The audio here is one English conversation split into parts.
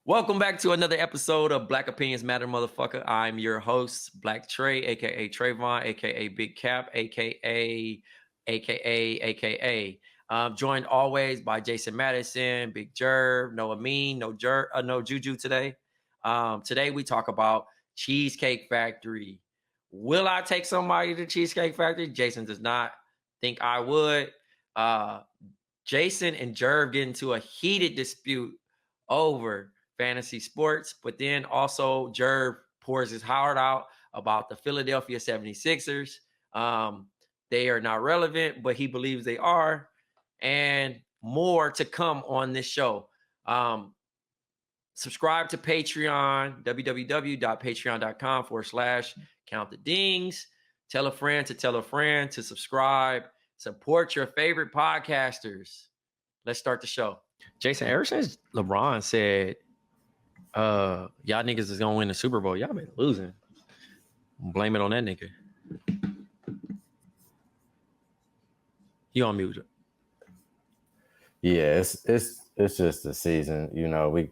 Welcome back to another episode of Black Opinions Matter, motherfucker. I'm your host, Black Trey, aka Trayvon, aka Big Cap, aka joined always by Jason Madison, Big Jerv, no Amin, no Juju today. Today we talk about Cheesecake Factory. Will I take somebody to Cheesecake Factory? Jason does not think I would. Jason and Jerv get into a heated dispute over fantasy sports, but then also Jerv pours his heart out about the Philadelphia 76ers. They are not relevant, but he believes they are, and more to come on this show. Subscribe to Patreon, www.patreon.com/countthedings. Tell a friend to subscribe. Support your favorite podcasters. Let's start the show. Jason, ever since LeBron said, y'all niggas is gonna win the Super Bowl, y'all been losing. Blame it on that nigga. You on mute. Yeah, it's just the season. You know, we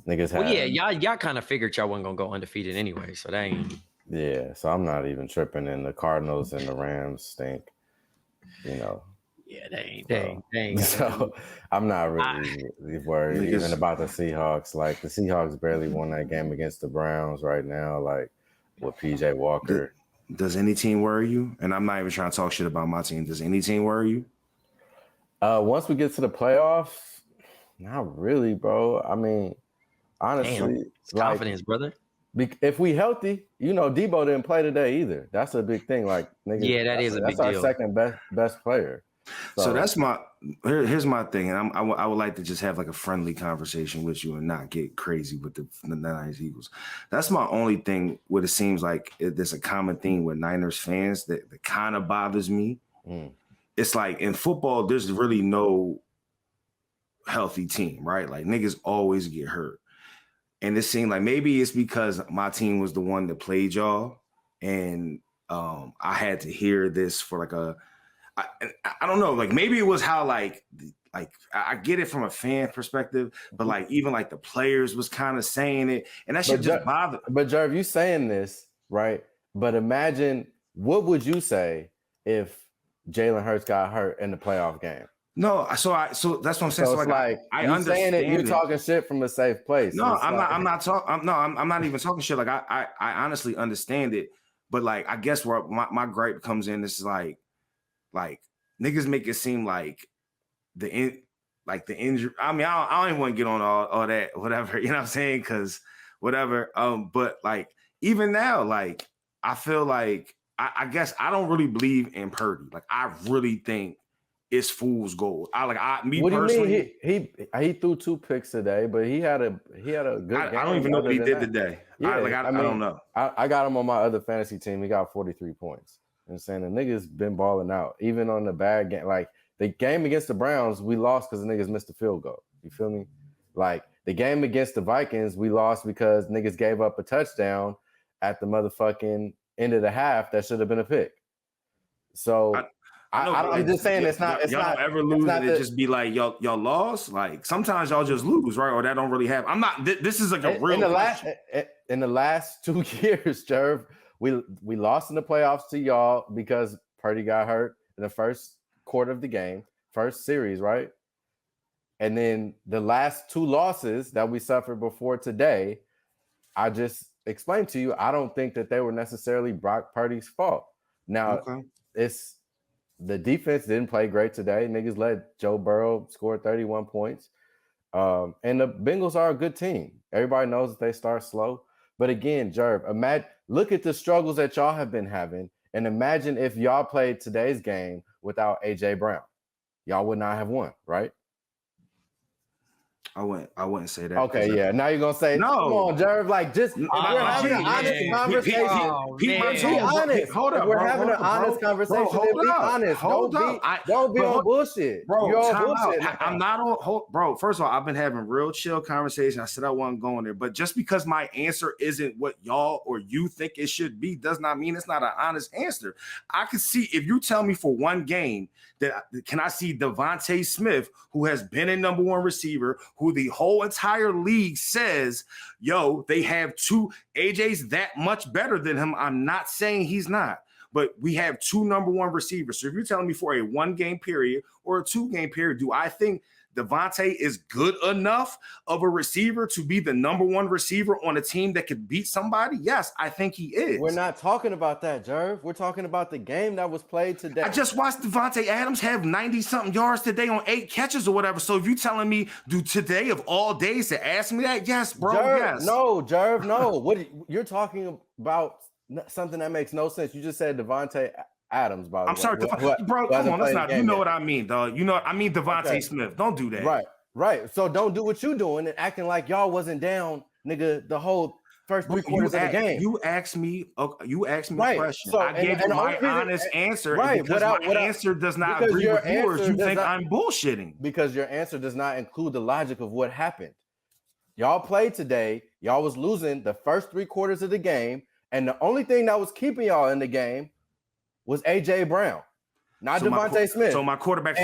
niggas have. Well, yeah, y'all kind of figured y'all wasn't gonna go undefeated anyway, so that ain't. Yeah, so I'm not even tripping. And the Cardinals and the Rams stink. You know. Yeah, they ain't. So I'm not really worried even about the Seahawks. Like the Seahawks barely won that game against the Browns right now. Like with PJ Walker. Does any team worry you? And I'm not even trying to talk shit about my team. Does any team worry you? Once we get to the playoffs, not really, bro. I mean, honestly, confidence, brother. If we healthy, you know, Debo didn't play today either. That's a big thing. Like, nigga, yeah, that's our deal. Second best player. So that's here's my thing, and I would like to just have like a friendly conversation with you and not get crazy with the Niners Eagles. That's my only thing. What it seems like there's a common theme with Niners fans that kind of bothers me. It's like in football, there's really no healthy team, right? Like niggas always get hurt, and it seemed like maybe it's because my team was the one that played y'all, and I had to hear this for like I don't know, like maybe it was how like I get it from a fan perspective, but like even like the players was kind of saying it, and that shit just bothered. But Jerv, you saying this right? But imagine what would you say if Jalen Hurts got hurt in the playoff game? No, so that's what I'm saying. So like I understand it. You're talking shit from a safe place. No, I'm not even talking shit. Like I honestly understand it, but like I guess where my gripe comes in is like niggas make it seem like the injury. I mean, I don't even want to get on all that, whatever, you know what I'm saying? Because whatever. But like even now, like I feel like I guess I don't really believe in Purdy. Like I really think it's fool's gold. What personally, do you mean? He threw 2 picks today, but he had a good game. I don't even know what he did today. Yeah, I don't know. I got him on my other fantasy team. He got 43 points. I'm saying the niggas been balling out, even on the bad game. Like the game against the Browns, we lost because the niggas missed the field goal. You feel me? Like the game against the Vikings, we lost because niggas gave up a touchdown at the motherfucking end of the half that should have been a pick. So I'm just saying it's not. Y'all don't ever lose and it just be like y'all lost. Like sometimes y'all just lose, right? Or that don't really happen. I'm not. This is like a real. In the last 2 years, Jerv. We lost in the playoffs to y'all because Purdy got hurt in the first quarter of the game, first series, right? And then the last 2 losses that we suffered before today, I just explained to you, I don't think that they were necessarily Brock Purdy's fault. Now, it's the defense didn't play great today. Niggas let Joe Burrow score 31 points. And the Bengals are a good team. Everybody knows that they start slow. But again, Jerv, look at the struggles that y'all have been having, and imagine if y'all played today's game without A.J. Brown. Y'all would not have won, right? I wouldn't say that. Okay, yeah. Now you're gonna say, no. Come on, Jerv. Like, just we're having an honest conversation. Be honest. Hold up. We're having an honest conversation. Be honest. Don't be on bullshit. Bro, you're on bullshit. I'm not on. Bro, first of all, I've been having real chill conversation. I said I wasn't going there, but just because my answer isn't what y'all or you think it should be, does not mean it's not an honest answer. I can see if you tell me for one game that can I see Devontae Smith, who has been a number 1 receiver, who the whole entire league says, yo, they have two. AJ's that much better than him. I'm not saying he's not. But we have two number one receivers. So if you're telling me for a 1 game period or a 2 game period, do I think Devontae is good enough of a receiver to be the number one receiver on a team that could beat somebody? Yes, I think he is. We're not talking about that, Jerv. We're talking about the game that was played today. I just watched Devontae Adams have 90-something yards today on 8 catches or whatever. So if you're telling me, do today of all days to ask me that? Yes, bro, Jerv, yes. No, Jerv, no. What you're talking about something that makes no sense. You just said Devontae Adams, by the way. I'm sorry, bro. Come on, that's not. You know what I mean, dog. You know, I mean Devontae Smith. Don't do that. Right. So don't do what you're doing and acting like y'all wasn't down, nigga, the whole first 3 quarters of the game. You asked me a question. So, I gave you my honest answer. Right. Because my answer does not agree with yours. You think I'm bullshitting. Because your answer does not include the logic of what happened. Y'all played today. Y'all was losing the first 3 quarters of the game. And the only thing that was keeping y'all in the game was AJ Brown, not Devontae Smith. So my quarterback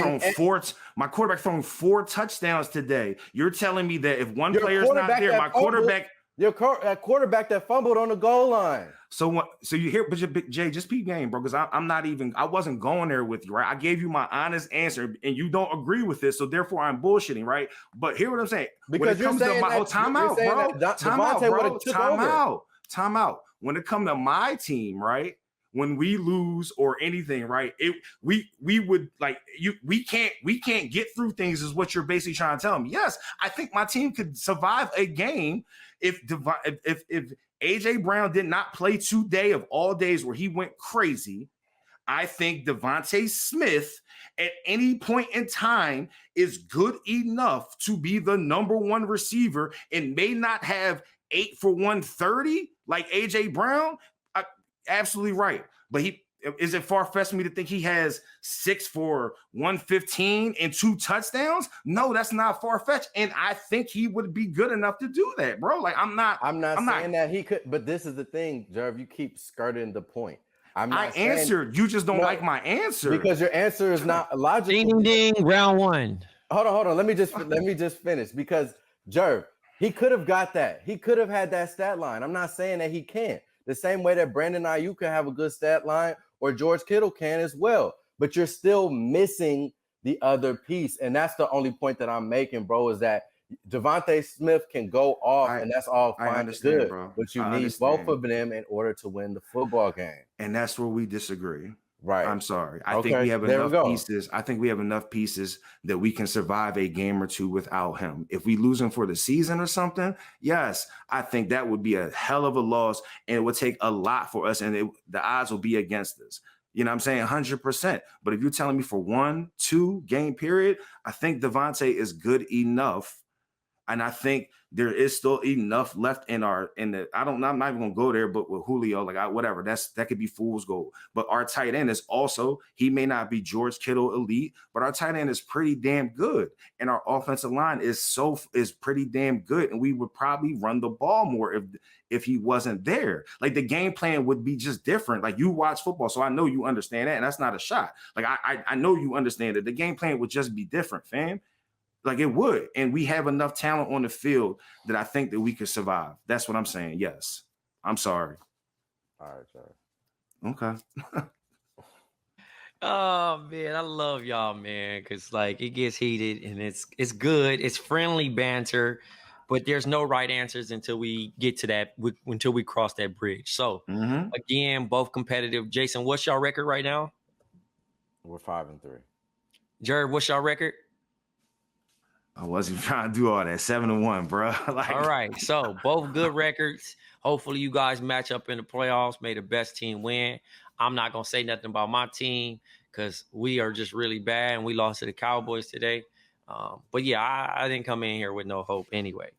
thrown 4 touchdowns today. You're telling me that if one player's not there, my quarterback. Your quarterback that fumbled on the goal line. So you hear, but Jay, just peep game, bro, because I wasn't going there with you, right? I gave you my honest answer, and you don't agree with this, so therefore I'm bullshitting, right? But hear what I'm saying. Because when it comes to my time out. When it comes to my team, right? When we lose or anything, right? We would like you. We can't get through things, is what you're basically trying to tell me. Yes, I think my team could survive a game if AJ Brown did not play today of all days where he went crazy. I think Devontae Smith at any point in time is good enough to be the number one receiver and may not have 8 for 130 like AJ Brown. Absolutely right. But is it far-fetched for me to think he has 6 for 115 and 2 touchdowns? No, that's not far-fetched. And I think he would be good enough to do that, bro. Like I'm not saying that he could, but this is the thing, Jerv, you keep skirting the point. I answered. You just don't like my answer. Because your answer is not logical. Ding, round 1. Hold on. Let me just finish. Because Jerv, he could have got that. He could have had that stat line. I'm not saying that he can't. The same way that Brandon Ayuk can have a good stat line or George Kittle can as well. But you're still missing the other piece. And that's the only point that I'm making, bro, is that Devontae Smith can go off and that's all fine and good. Bro. But you need both of them in order to win the football game. And that's where we disagree. Right. I'm sorry. I think we have enough pieces. I think we have enough pieces that we can survive a game or two without him. If we lose him for the season or something, yes, I think that would be a hell of a loss, and it would take a lot for us, and the odds will be against us. You know what I'm saying? 100%. But if you're telling me for 1-2 game period, I think Devontae is good enough. And I think there is still enough left I'm not even gonna go there, but with Julio, whatever, that could be fool's gold. But our tight end is also, he may not be George Kittle elite, but our tight end is pretty damn good. And our offensive line is pretty damn good. And we would probably run the ball more if he wasn't there. Like the game plan would be just different. Like you watch football, so I know you understand that, and that's not a shot. Like I know you understand that the game plan would just be different, fam. Like it would. And we have enough talent on the field that I think that we could survive. That's what I'm saying. Yes. I'm sorry. All right, sir. Okay. Oh man, I love y'all, man, because like it gets heated and it's good. It's friendly banter, but there's no right answers until we get to that, until we cross that bridge. So again, both competitive. Jason, what's y'all record right now? We're 5-3. Jerv, what's y'all record? I wasn't trying to do all that. 7-1, bro. All right. So both good records. Hopefully you guys match up in the playoffs. May the best team win. I'm not going to say nothing about my team because we are just really bad and we lost to the Cowboys today. But yeah, I didn't come in here with no hope anyway.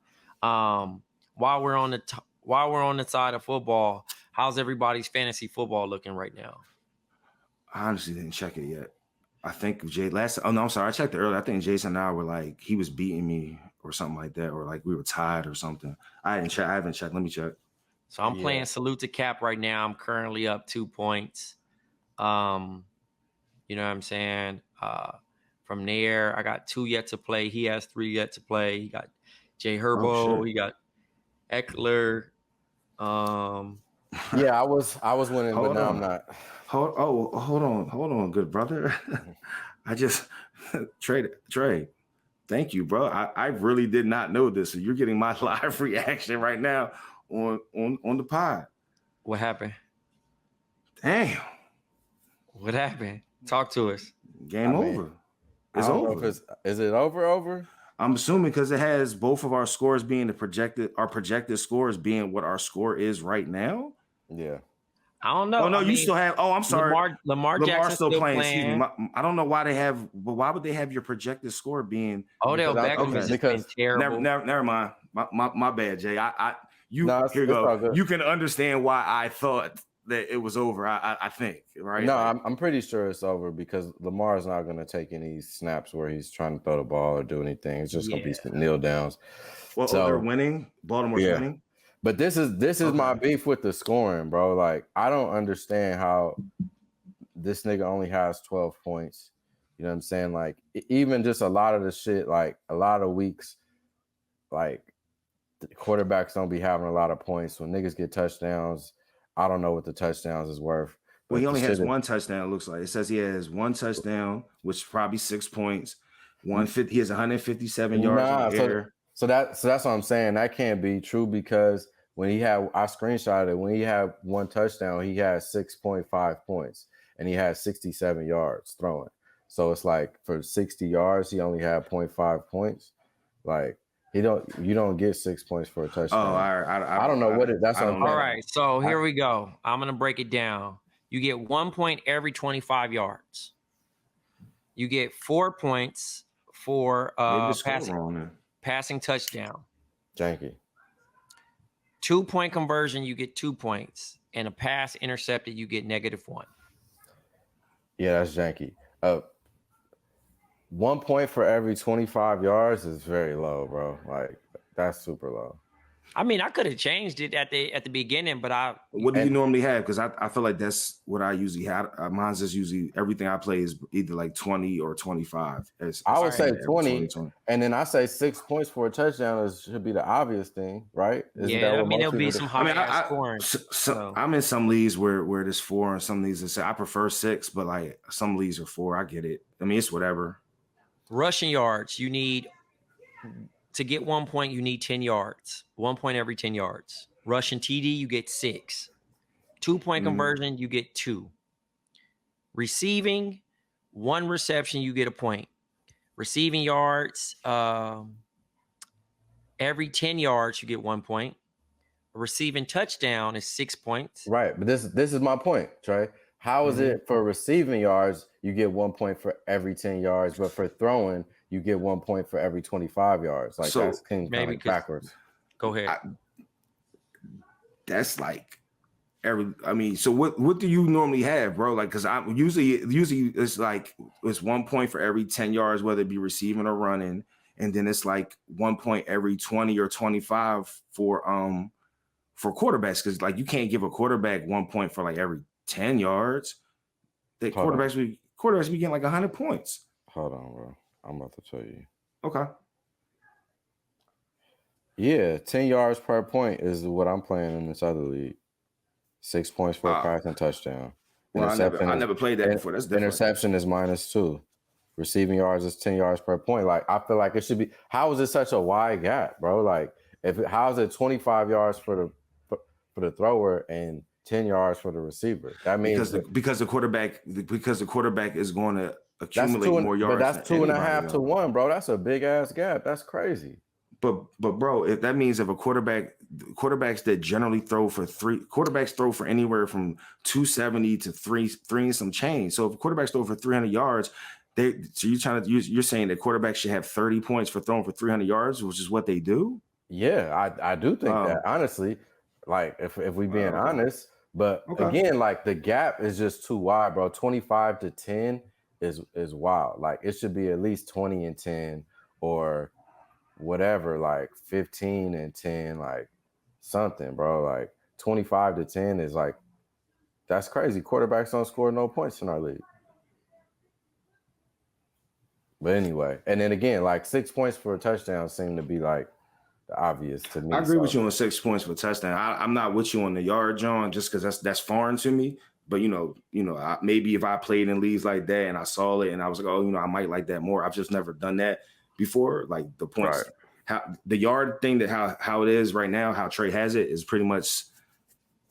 While we're on the side of football, how's everybody's fantasy football looking right now? I honestly didn't check it yet. I think I checked it earlier. I think Jason and I were like, he was beating me or something like that, or like we were tied or something. I haven't checked. Let me check. So I'm playing Salute to Cap right now. I'm currently up 2 points. You know what I'm saying? From there, I got 2 yet to play. He has 3 yet to play. He got Jay Oh, Herbo. shit. He got Eckler. Yeah, I was winning, but Hold now on. I'm not. Hold on, good brother. I just Trey. Thank you, bro. I really did not know this. So you're getting my live reaction right now on the pod. What happened? Damn. What happened? Talk to us. Game over. I It's don't know over. if is it over? I'm assuming because it has both of our scores being our projected scores being what our score is right now. Yeah. I don't know. Oh no, I you mean, still have. Oh, I'm sorry. Lamar Jackson's still playing. playing. Excuse me. I don't know why they have. But why would they have your projected score being? Odell Because Beckham has just been terrible. Never mind. My bad, Jay. No, Here you it's all go. good. You can understand why I thought that it was over. I think right. No, Like, I'm pretty sure it's over because Lamar is not going to take any snaps where he's trying to throw the ball or do anything. It's just going to be some kneel downs. well, they're winning. Baltimore's winning. But this is my beef with the scoring, bro. Like, I don't understand how this nigga only has 12 points. You know what I'm saying? Like, even just a lot of the shit, like a lot of weeks, like the quarterbacks don't be having a lot of points. When niggas get touchdowns, I don't know what the touchdowns is worth. Well, he only has one touchdown, it looks like. It says he has one touchdown, which is probably 6 points. 150, he has 157 yards in the air. So that's what I'm saying. That can't be true because I screenshotted it. When he had one touchdown, he had 6.5 points and he had 67 yards throwing. So it's like for 60 yards, he only had 0.5 points. Like you don't get 6 points for a touchdown. Oh, I don't know what it. That's what I'm saying. All right, so here we go. I'm gonna break it down. You get 1 point every 25 yards. You get 4 points for passing touchdown. Janky. 2-point conversion, you get 2 points, and a pass intercepted, you get -1. Yeah, that's janky. 1 point for every 25 yards is very low, bro. Like that's super low. I mean, I could have changed it at the beginning, but what do you normally have? Because I feel like that's what I usually have. Mine's just usually everything I play is either like 20 or 25. I would say 20, and then I say 6 points for a touchdown should be the obvious thing, right? I mean, there'll be some high scoring. I'm in some leagues where there's 4, and some leagues that say I prefer 6, but like some leagues are 4. I get it. I mean, it's whatever. Rushing yards, you need. To get 1 point, you need 10 yards. 1 point every 10 yards. Rushing TD, you get 6. 2-point conversion, you get 2. Receiving, 1 reception, you get a point. Receiving yards, every 10 yards, you get 1 point. A receiving touchdown is 6 points. Right, but this is my point, Trey. How is it for receiving yards, you get 1 point for every 10 yards, but for throwing, you get 1 point for every 25 yards? Like, so that's kind of backwards. Go ahead. That's like so what do you normally have, bro? Like, because I'm usually it's like it's 1 point for every 10 yards, whether it be receiving or running, and then it's like 1 point every 20 or 25 for quarterbacks, because like you can't give a quarterback 1 point for like every 10 yards. The quarterbacks be getting like 100 points. Hold on, bro. I'm about to tell you. Okay. Yeah, 10 yards per point is what I'm playing in this other league. 6 points for a passing touchdown. Well, I never played that before. That's different. Interception is -2. Receiving yards is 10 yards per point. Like, I feel like it should be. How is it such a wide gap, bro? Like, how is it 25 yards for the thrower and 10 yards for the receiver? That means because the quarterback is going to accumulate more yards. But that's 2.5 to 1, bro. That's a big ass gap. That's crazy. But bro, if that means if quarterbacks that generally throw for anywhere from 270 to 3 and some change. So if quarterbacks throw for 300 yards, you're saying that quarterbacks should have 30 points for throwing for 300 yards, which is what they do? Yeah, I do think that, honestly. Like, if we being honest, but again, like the gap is just too wide, bro. 25 to 10 is wild. Like, it should be at least 20 and 10 or whatever, like 15 and 10, like something, bro. Like 25 to 10 is like, that's crazy. Quarterbacks don't score no points in our league. But anyway, and then again, like 6 points for a touchdown seemed to be like the obvious to me. I agree with you on 6 points for a touchdown. I'm not with you on the yard, John, just because that's foreign to me. But maybe if I played in leagues like that and I saw it and I was like, oh, I might like that more. I've just never done that before. Like the points, Right. how the yard thing that how it is right now, how Trey has it is pretty much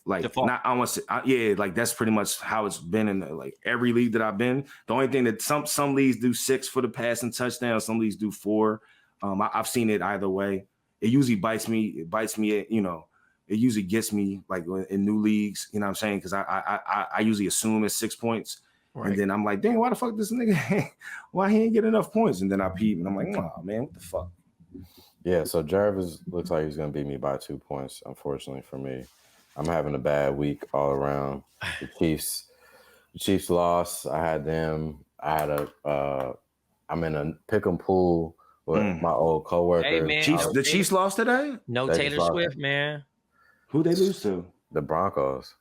like Default. not. I want to say, like that's pretty much how it's been in like every league that I've been. The only thing that some leagues do 6 for the passing touchdown, some leagues do 4. I've seen it either way. It usually bites me. It bites me. It usually gets me like in new leagues. You know what I'm saying? Because I usually assume it's 6 points, Right. and then I'm like, dang, why the fuck this nigga? Why he ain't get enough points? And then I peep, and I'm like, oh man, what the fuck? Yeah, so Jerv looks like he's going to beat me by 2 points, unfortunately for me. I'm having a bad week all around. The Chiefs lost. I had them. I'm in a pick 'em pool with my old coworkers. Hey, man. The Chiefs lost today? No Taylor Swift, man. Who they lose to? The Broncos.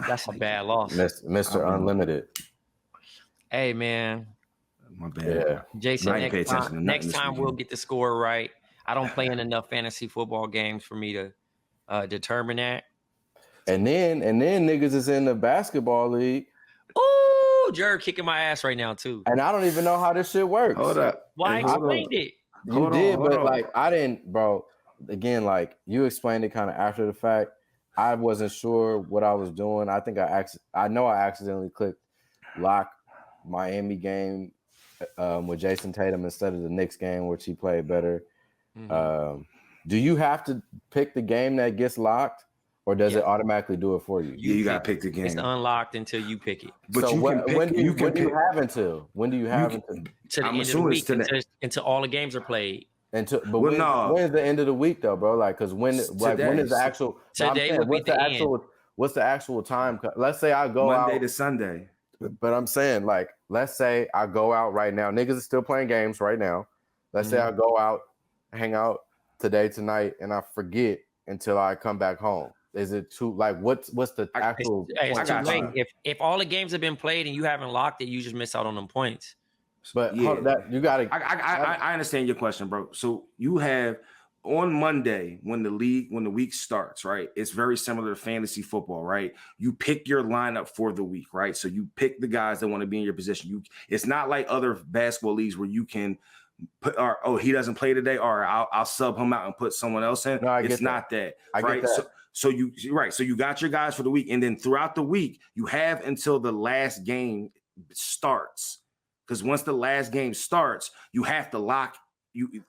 That's a bad loss. Mr. Unlimited. Hey, man. My bad. Yeah. Jason, next time we'll get the score right. I don't play in enough fantasy football games for me to determine that. And then niggas is in the basketball league. Ooh, Jerv kicking my ass right now too. And I don't even know how this shit works. Hold up. Why explained it? You did, but like I didn't, bro. Again, like you explained it kind of after the fact. I wasn't sure what I was doing. I think I know I accidentally clicked lock Miami game with Jason Tatum instead of the Knicks game, which he played better. Mm-hmm. Do you have to pick the game that gets locked, or does it automatically do it for you? You got to pick the game. It's unlocked until you pick it. But so when do you have until? When do you have until? To the end of the week, until all the games are played. When is the end of the week though, bro? Like, because when is the actual? Today what's the actual time? Let's say I go Monday out to Sunday. But I'm saying, like, let's say I go out right now. Niggas are still playing games right now. Let's say I go out, hang out tonight, and I forget until I come back home. Is it too like what's the actual? It's too late. If all the games have been played and you haven't locked it, you just miss out on them points. But you got to. I understand your question, bro. So you have on Monday when the week starts, right? It's very similar to fantasy football, right? You pick your lineup for the week, right? So you pick the guys that want to be in your position. It's not like other basketball leagues where you can put, he doesn't play today, or I'll sub him out and put someone else in. No, it's not that, right? So you got your guys for the week, and then throughout the week you have until the last game starts. Because once the last game starts, you have to lock.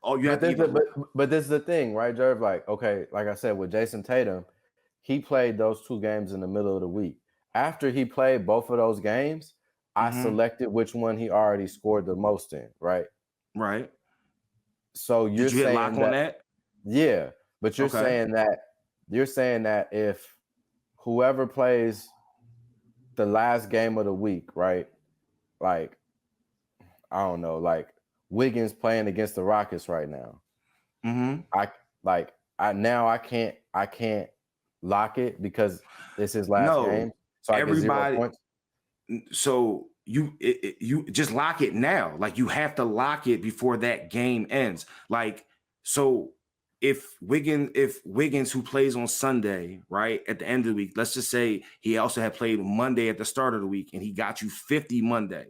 But this is the thing, right, Jerv? Like, okay, like I said, with Jason Tatum, he played those 2 games in the middle of the week. After he played both of those games, I selected which one he already scored the most in, right? Right. So you're saying lock on that? Yeah, but you're saying that if whoever plays the last game of the week, right? Like, I don't know, like Wiggins playing against the Rockets right now. I can't lock it because it's his last game. So everybody. I get 0 points. So you just lock it now. Like you have to lock it before that game ends. Like so, if Wiggins who plays on Sunday, right at the end of the week, let's just say he also had played Monday at the start of the week and he got you 50 Monday.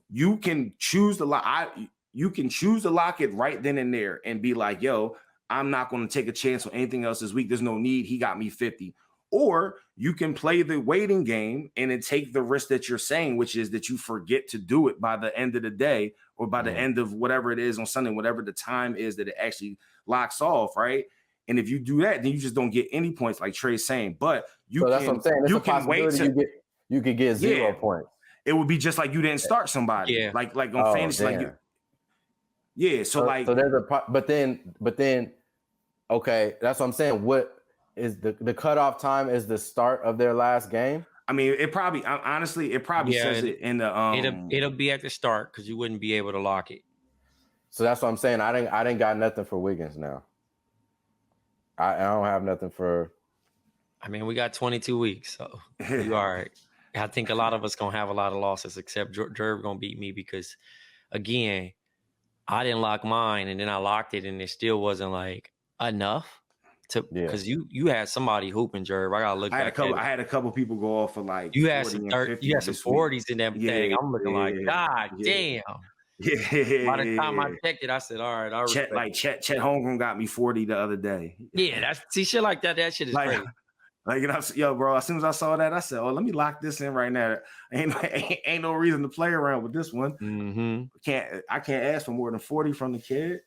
You can choose to lock. You can choose to lock it right then and there and be like, yo, I'm not going to take a chance on anything else this week. There's no need. He got me 50. Or you can play the waiting game and then take the risk that you're saying, which is that you forget to do it by the end of the day or by the end of whatever it is on Sunday, whatever the time is that it actually locks off, right? And if you do that, then you just don't get any points, like Trey's saying. But that's what I'm saying. You can wait you could get 0 points. It would be just like you didn't start somebody, like on fantasy, like So there's but then, okay, that's what I'm saying. What is the cutoff time? Is the start of their last game? I mean, it probably says it in the it'll be at the start because you wouldn't be able to lock it. So that's what I'm saying. I didn't got nothing for Wiggins now. I don't have nothing for. I mean, we got 22 weeks, so you all right. I think a lot of us gonna have a lot of losses, except Jerv gonna beat me because again, I didn't lock mine, and then I locked it, and it still wasn't like enough to because you had somebody hooping, Jerv. I gotta look back at it. I had a couple people go off for like You had 40 some and 50 you had some this week. 40s in that thing. I'm looking like, God damn. Yeah. By the time I checked it, I said, all right, I respect Chet Holmgren got me 40 the other day. Yeah, see shit like that. That shit is crazy. Like, you know, yo, bro, as soon as I saw that, I said, oh, let me lock this in right now. Ain't no reason to play around with this one. Mm-hmm. I can't ask for more than 40 from the kid.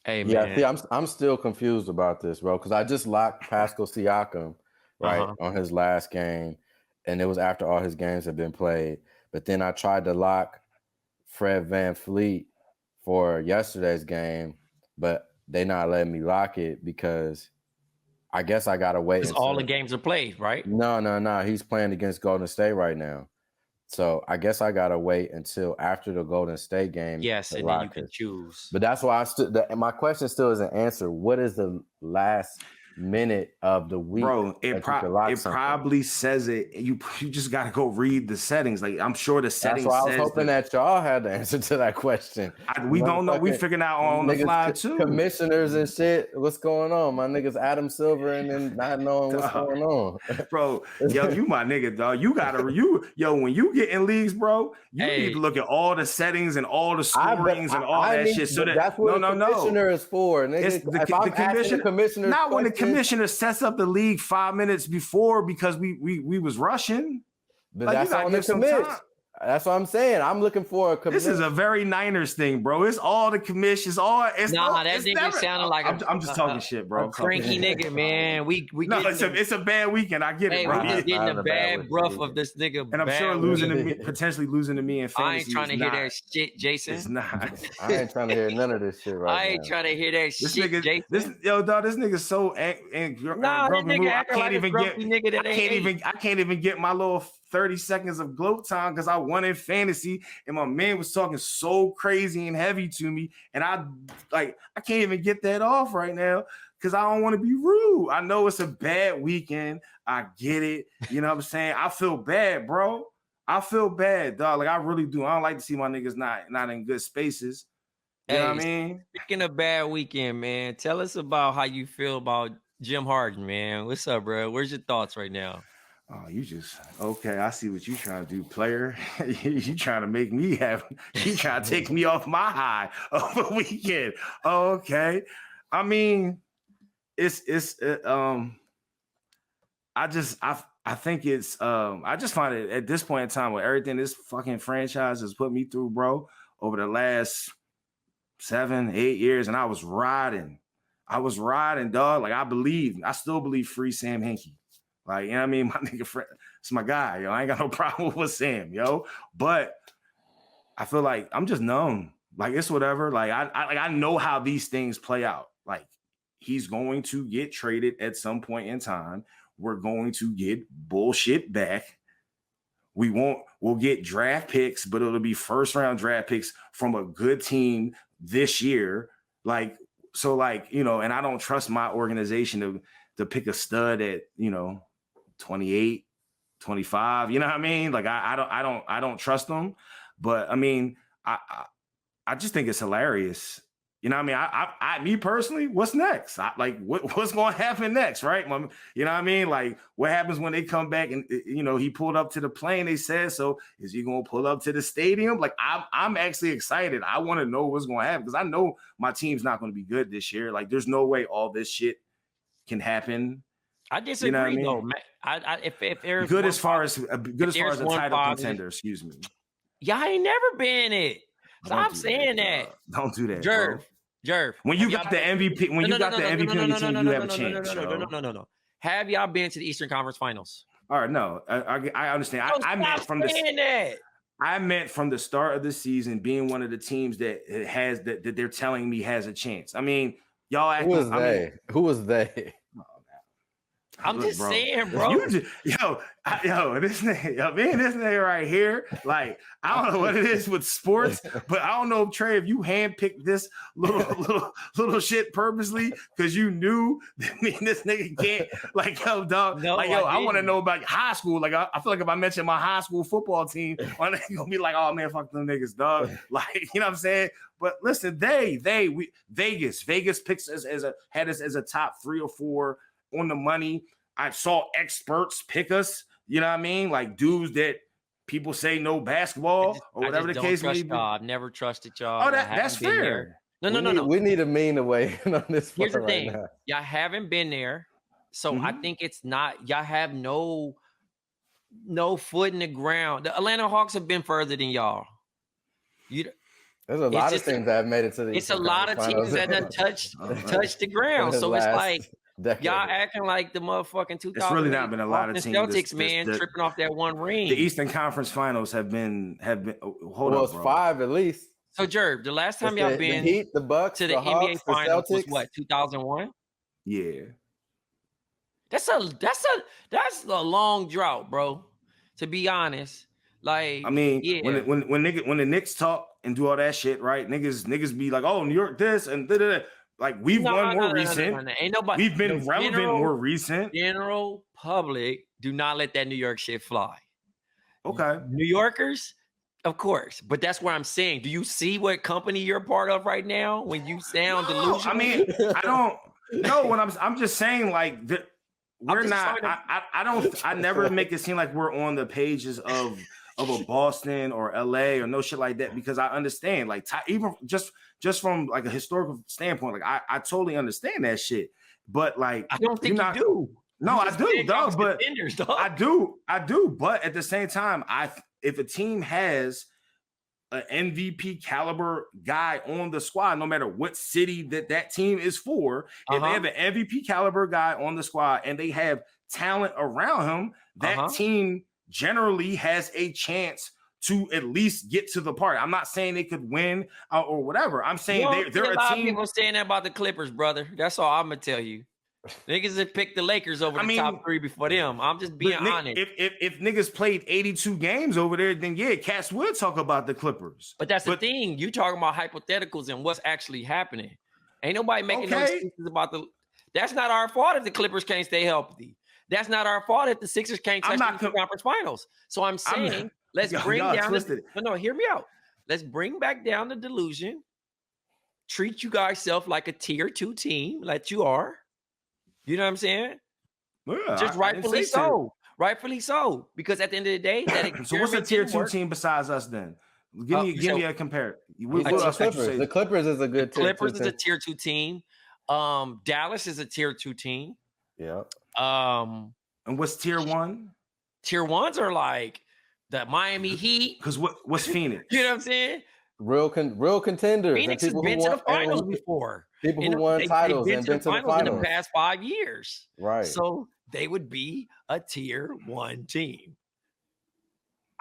Hey, man. Yeah, see, I'm still confused about this, bro, because I just locked Pascal Siakam, right, on his last game, and it was after all his games had been played. But then I tried to lock Fred VanVleet for yesterday's game, but they not letting me lock it because I guess I gotta wait. Because all the games are played, right? No. He's playing against Golden State right now. So I guess I gotta wait until after the Golden State game. Yes, and then you can choose. But that's why my question still isn't answered. What is the last minute of the week? Bro, it probably says it. You just gotta go read the settings. Like, I'm sure the settings. That's why I was hoping that y'all had the answer to that question. We don't know. We figuring out on the fly too. Commissioners and shit. What's going on? My niggas Adam Silver and then not knowing what's going on. Bro, yo, you my nigga, dog. You gotta when you get in leagues, bro, you need to look at all the settings and all the scorings and all that shit. So that's what the commissioner is for. Nigga. It's the commissioner. Not when the commissioner sets up the league 5 minutes before because we was rushing. But like, that's on the commit. That's what I'm saying. I'm looking for a commit. This is a very Niners thing, bro. It's all the commissions. That nigga sounded like I'm just talking shit, bro. A cranky nigga, man. It's a bad weekend. I get it, bro. We just getting a bad bruff of this nigga. And I'm sure potentially losing to me in fantasy. I ain't trying to hear that shit, Jason. It's not. I ain't trying to hear none of this shit right now. I ain't trying to hear that shit, Jason. This nigga's so grumpy. I can't even get my little 30 seconds of gloat time because I won in fantasy and my man was talking so crazy and heavy to me. And I can't even get that off right now because I don't want to be rude. I know it's a bad weekend. I get it. You know what I'm saying? I feel bad, bro. I feel bad, dog. Like, I really do. I don't like to see my niggas not in good spaces. You know what I mean? Speaking of bad weekend, man, tell us about how you feel about Jim Harden, man. What's up, bro? Where's your thoughts right now? Oh, okay. I see what you trying to do, player. You trying to make me you trying to take me off my high of a weekend. Okay. I mean, I think it's I just find it at this point in time with everything this fucking franchise has put me through, bro, over the last 7-8 years, and I was riding, dog. Like, I still believe free Sam Hinkie. Like, you know what I mean? My nigga friend, it's my guy, yo. I ain't got no problem with Sam, yo. But I feel like I'm just numb. Like, it's whatever. Like, I know how these things play out. Like, he's going to get traded at some point in time. We're going to get bullshit back. We'll get draft picks, but it'll be first round draft picks from a good team this year. Like, so, like, you know, and I don't trust my organization to pick a stud at, 28, 25, you know what I mean? Like, I don't trust them, but I mean, I just think it's hilarious. You know what I mean? Me personally, what's next? What's going to happen next, right? You know what I mean? Like, what happens when they come back and, he pulled up to the plane, they said, so is he going to pull up to the stadium? Like, I'm actually excited. I want to know what's going to happen because I know my team's not going to be good this year. Like, there's no way all this shit can happen. I disagree, though, man. If there's good as far as a title contender, excuse me. Y'all ain't never been it. Stop saying that. Don't do that, Jerv. When you got the MVP, when you got the MVP on your team, you have a chance. No. Have y'all been to the Eastern Conference Finals? All right, no, I understand. I meant from I meant from the start of the season being one of the teams that has that they're telling me has a chance. I mean, y'all. Who was they? I'm just saying, bro. This nigga right here, like, I don't know what it is with sports, but I don't know, Trey, if you handpicked this little shit purposely because you knew that me and this nigga can't, like, yo, dog, No, like, yo, I want to know about high school. Like, I feel like if I mention my high school football team, my nigga gonna be like, oh man, fuck them niggas, dog. Like, you know what I'm saying? But listen, Vegas picks us had us as a top 3 or 4 on the money. I saw experts pick us, you know what I mean? Like dudes that people say know basketball or whatever the case may be. I've never trusted y'all. Oh, that's fair. No. We need a mean away on this. Here's the right thing. now. Y'all haven't been there. So I think it's not, y'all have no foot in the ground. The Atlanta Hawks have been further than y'all. There's a lot of teams that have made it to the It's a lot of teams that have touched the ground. So it's like y'all acting like the motherfucking 2000. It's really not been a lot of teams. Celtics, tripping off that one ring. The Eastern Conference Finals have been. Hold well, up, it's bro. 5 at least. So, Jerv, the last time y'all been the Heat, the Bucks, to the Hawks, NBA Finals Celtics. was what, 2001? Yeah. That's a long drought, bro. To be honest, like I mean, yeah. when the Knicks talk and do all that shit, right? Niggas be like, oh, New York this and da. Like we've won more recent. No. Ain't nobody. We've been relevant more recent. General public do not let that New York shit fly. Okay, New Yorkers, of course, but that's what I'm saying. Do you see what company you're part of right now when you sound delusional? I mean, I don't know what I'm just saying. Like we're not. I never make it seem like we're on the pages of a Boston or LA or no shit like that because I understand. Like even just from like a historical standpoint, like I totally understand that shit. But like I don't think you do. No, I do, dog. But dog. I do. But at the same time, if a team has an MVP caliber guy on the squad, no matter what city that team is for, if they have an MVP caliber guy on the squad and they have talent around him, that team generally has a chance to at least get to the party. I'm not saying they could win or whatever. I'm saying they're a lot team. Of people saying that about the Clippers, brother. That's all I'm gonna tell you. Niggas have picked the Lakers over the top 3 before them. I'm just being honest. If niggas played 82 games over there, then yeah, cats would talk about the Clippers. But that's the thing. You talking about hypotheticals and what's actually happening. Ain't nobody making no excuses about that's not our fault if the Clippers can't stay healthy. That's not our fault if the Sixers can't touch the conference finals. So I'm saying let's bring down hear me out. Let's bring back down the delusion. Treat you guys self like a tier 2 team, like you are. You know what I'm saying? Yeah, just rightfully so. Rightfully so. Because at the end of the day, that so what's a tier 2 team besides us then? Give me a compare. The Clippers is a good tier 2 team. Clippers is a tier 2 team. Dallas is a tier 2 team. Yeah. And what's tier 1? Tier 1s are like the Miami Heat. Because what's Phoenix? You know what I'm saying? Real contenders. Phoenix has been to the finals before. People who won titles and been to the finals in the past 5 years. Right. So they would be a tier 1 team.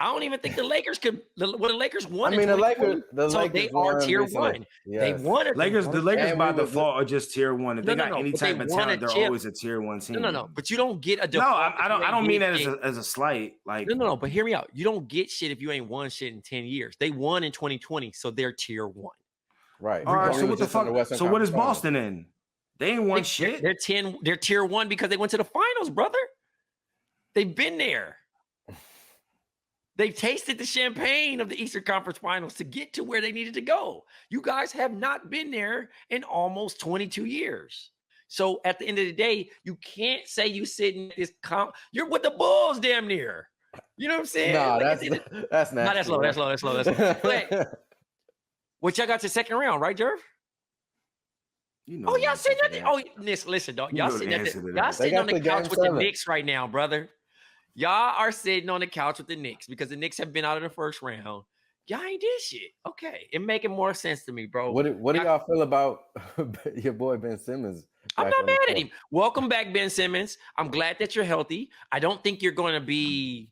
I don't even think the Lakers could. The Lakers won. I mean, the Lakers they are tier 1. Yes. They won it. The Lakers by default are just tier 1. If they got any type of talent, they're always a tier 1 team. No. But you don't get a default. No, I don't mean that as a slight. Like no. But hear me out. You don't get shit if you ain't won shit in 10 years. They won in 2020, so they're tier 1. Right. All right. So what the fuck? So what is Boston in? They ain't won shit. They're tier 1 because they went to the finals, brother. They've been there. They've tasted the champagne of the Eastern Conference Finals to get to where they needed to go. You guys have not been there in almost 22 years. So at the end of the day, you can't say you sitting this you're with the Bulls damn near. You know what I'm saying? No, that's not. That's low. But what y'all got to second round, right, Jerv? Y'all sitting at listen, dog. Y'all sitting on the couch with the Knicks right now, brother. Y'all are sitting on the couch with the Knicks because the Knicks have been out of the first round. Y'all ain't did shit. Okay. It making more sense to me, bro. What do y'all feel about your boy Ben Simmons? I'm not mad at him. Welcome back, Ben Simmons. I'm glad that you're healthy. I don't think you're going to be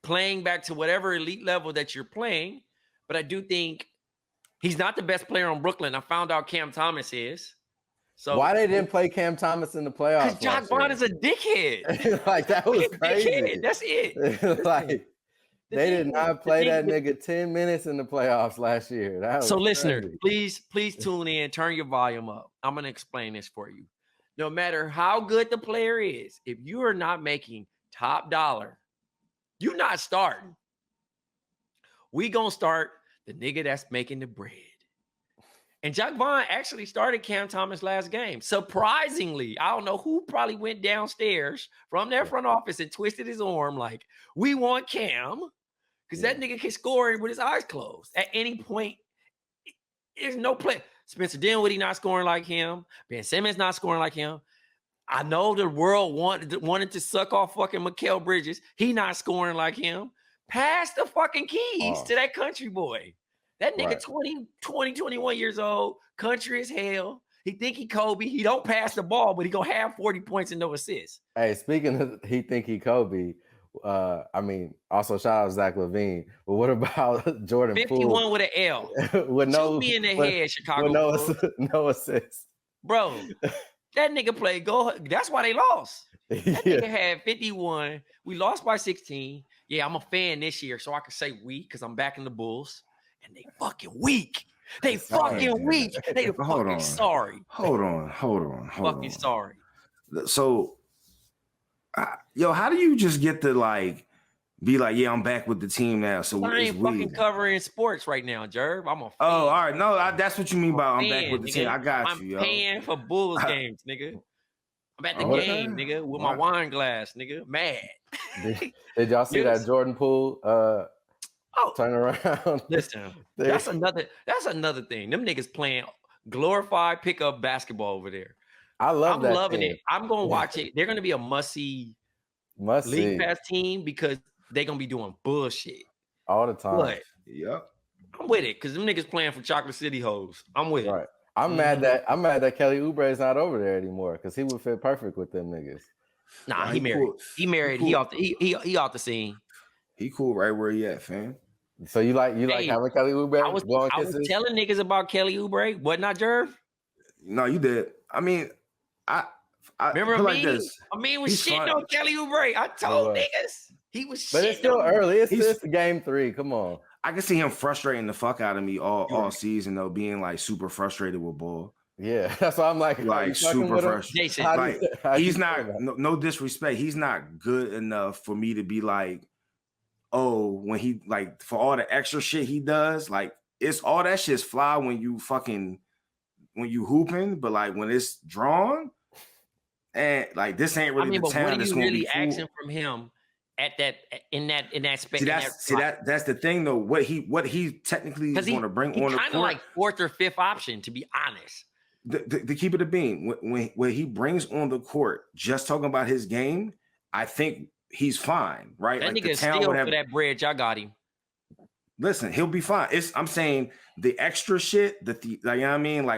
playing back to whatever elite level that you're playing, but I do think he's not the best player on Brooklyn. I found out Cam Thomas is. So why they didn't play Cam Thomas in the playoffs? Because Jock Vaughn is a dickhead. Like that was crazy. Dickhead. That's it. Like they did not play that nigga 10 minutes in the playoffs last year. So listeners, please tune in, turn your volume up. I'm gonna explain this for you. No matter how good the player is, if you are not making top dollar, you're not starting. We gonna start the nigga that's making the bread. And Jock Vaughn actually started Cam Thomas last game. Surprisingly, I don't know who probably went downstairs from their front office and twisted his arm like, we want Cam, because that nigga can score with his eyes closed. At any point, there's no play. Spencer Dinwiddie not scoring like him. Ben Simmons not scoring like him. I know the world wanted to suck off fucking Mikal Bridges. He not scoring like him. Pass the fucking keys to that country boy. That nigga 21 years old, country as hell. He think he Kobe. He don't pass the ball, but he gonna have 40 points and no assists. Hey, speaking of he think he Kobe, I mean, also shout out Zach LaVine. But what about Jordan 51 Poole? with an L. With Shoot me in the head, Chicago. No assists. Bro, that nigga played go. That's why they lost. That nigga had 51. We lost by 16. Yeah, I'm a fan this year, so I can say we because I'm backing the Bulls. And they fucking weak. They fucking weak. They fucking sorry. Hold on. Fucking sorry. So, yo, how do you just get to be like, yeah, I'm back with the team now? So I ain't fucking covering sports right now, Jerv. I'm a fan. Oh, all right. No, that's what you mean by I'm back with the team. I got you, yo. I'm paying for Bulls games, nigga. I'm at the game, nigga, with my wine glass, nigga. Mad. Did y'all see that Jordan Poole? Turn around. Listen, that's another thing. Them niggas playing glorified pickup basketball over there. I'm loving it. I'm gonna watch it. They're gonna be a must-see League Pass team because they're gonna be doing bullshit all the time. But yep, I'm with it because them niggas playing for Chocolate City hoes. I'm with it. I'm mad that Kelly Oubre is not over there anymore because he would fit perfect with them niggas. Nah, he married. Cool. He married. He off the scene. He cool right where he at, fam. So you like having Kelly Oubre? I was telling niggas about Kelly Oubre. Wasn't I, Jerv? No, you did. I mean, I remember me. Was shitting on Kelly Oubre. I told niggas he was shitting. But it's still early. It's just game 3. Come on. I can see him frustrating the fuck out of me all season though, being super frustrated with ball. Yeah, that's why I'm like super frustrated. Jason, he's not. No disrespect. He's not good enough for me to be like, oh, when he for all the extra shit he does, it's all that shit's fly when you hooping, but when it's drawn, and this ain't really the town. What are you really asking from him at that in that space? That's the thing though. What he technically is going to bring on the court, kind of like 4th or 5th option, to be honest. To keep it a beam, when he brings on the court, just talking about his game, I think he's fine, right? That nigga steal for that bread. Y'all got him. Listen, he'll be fine. I'm saying the extra shit, you know what I mean?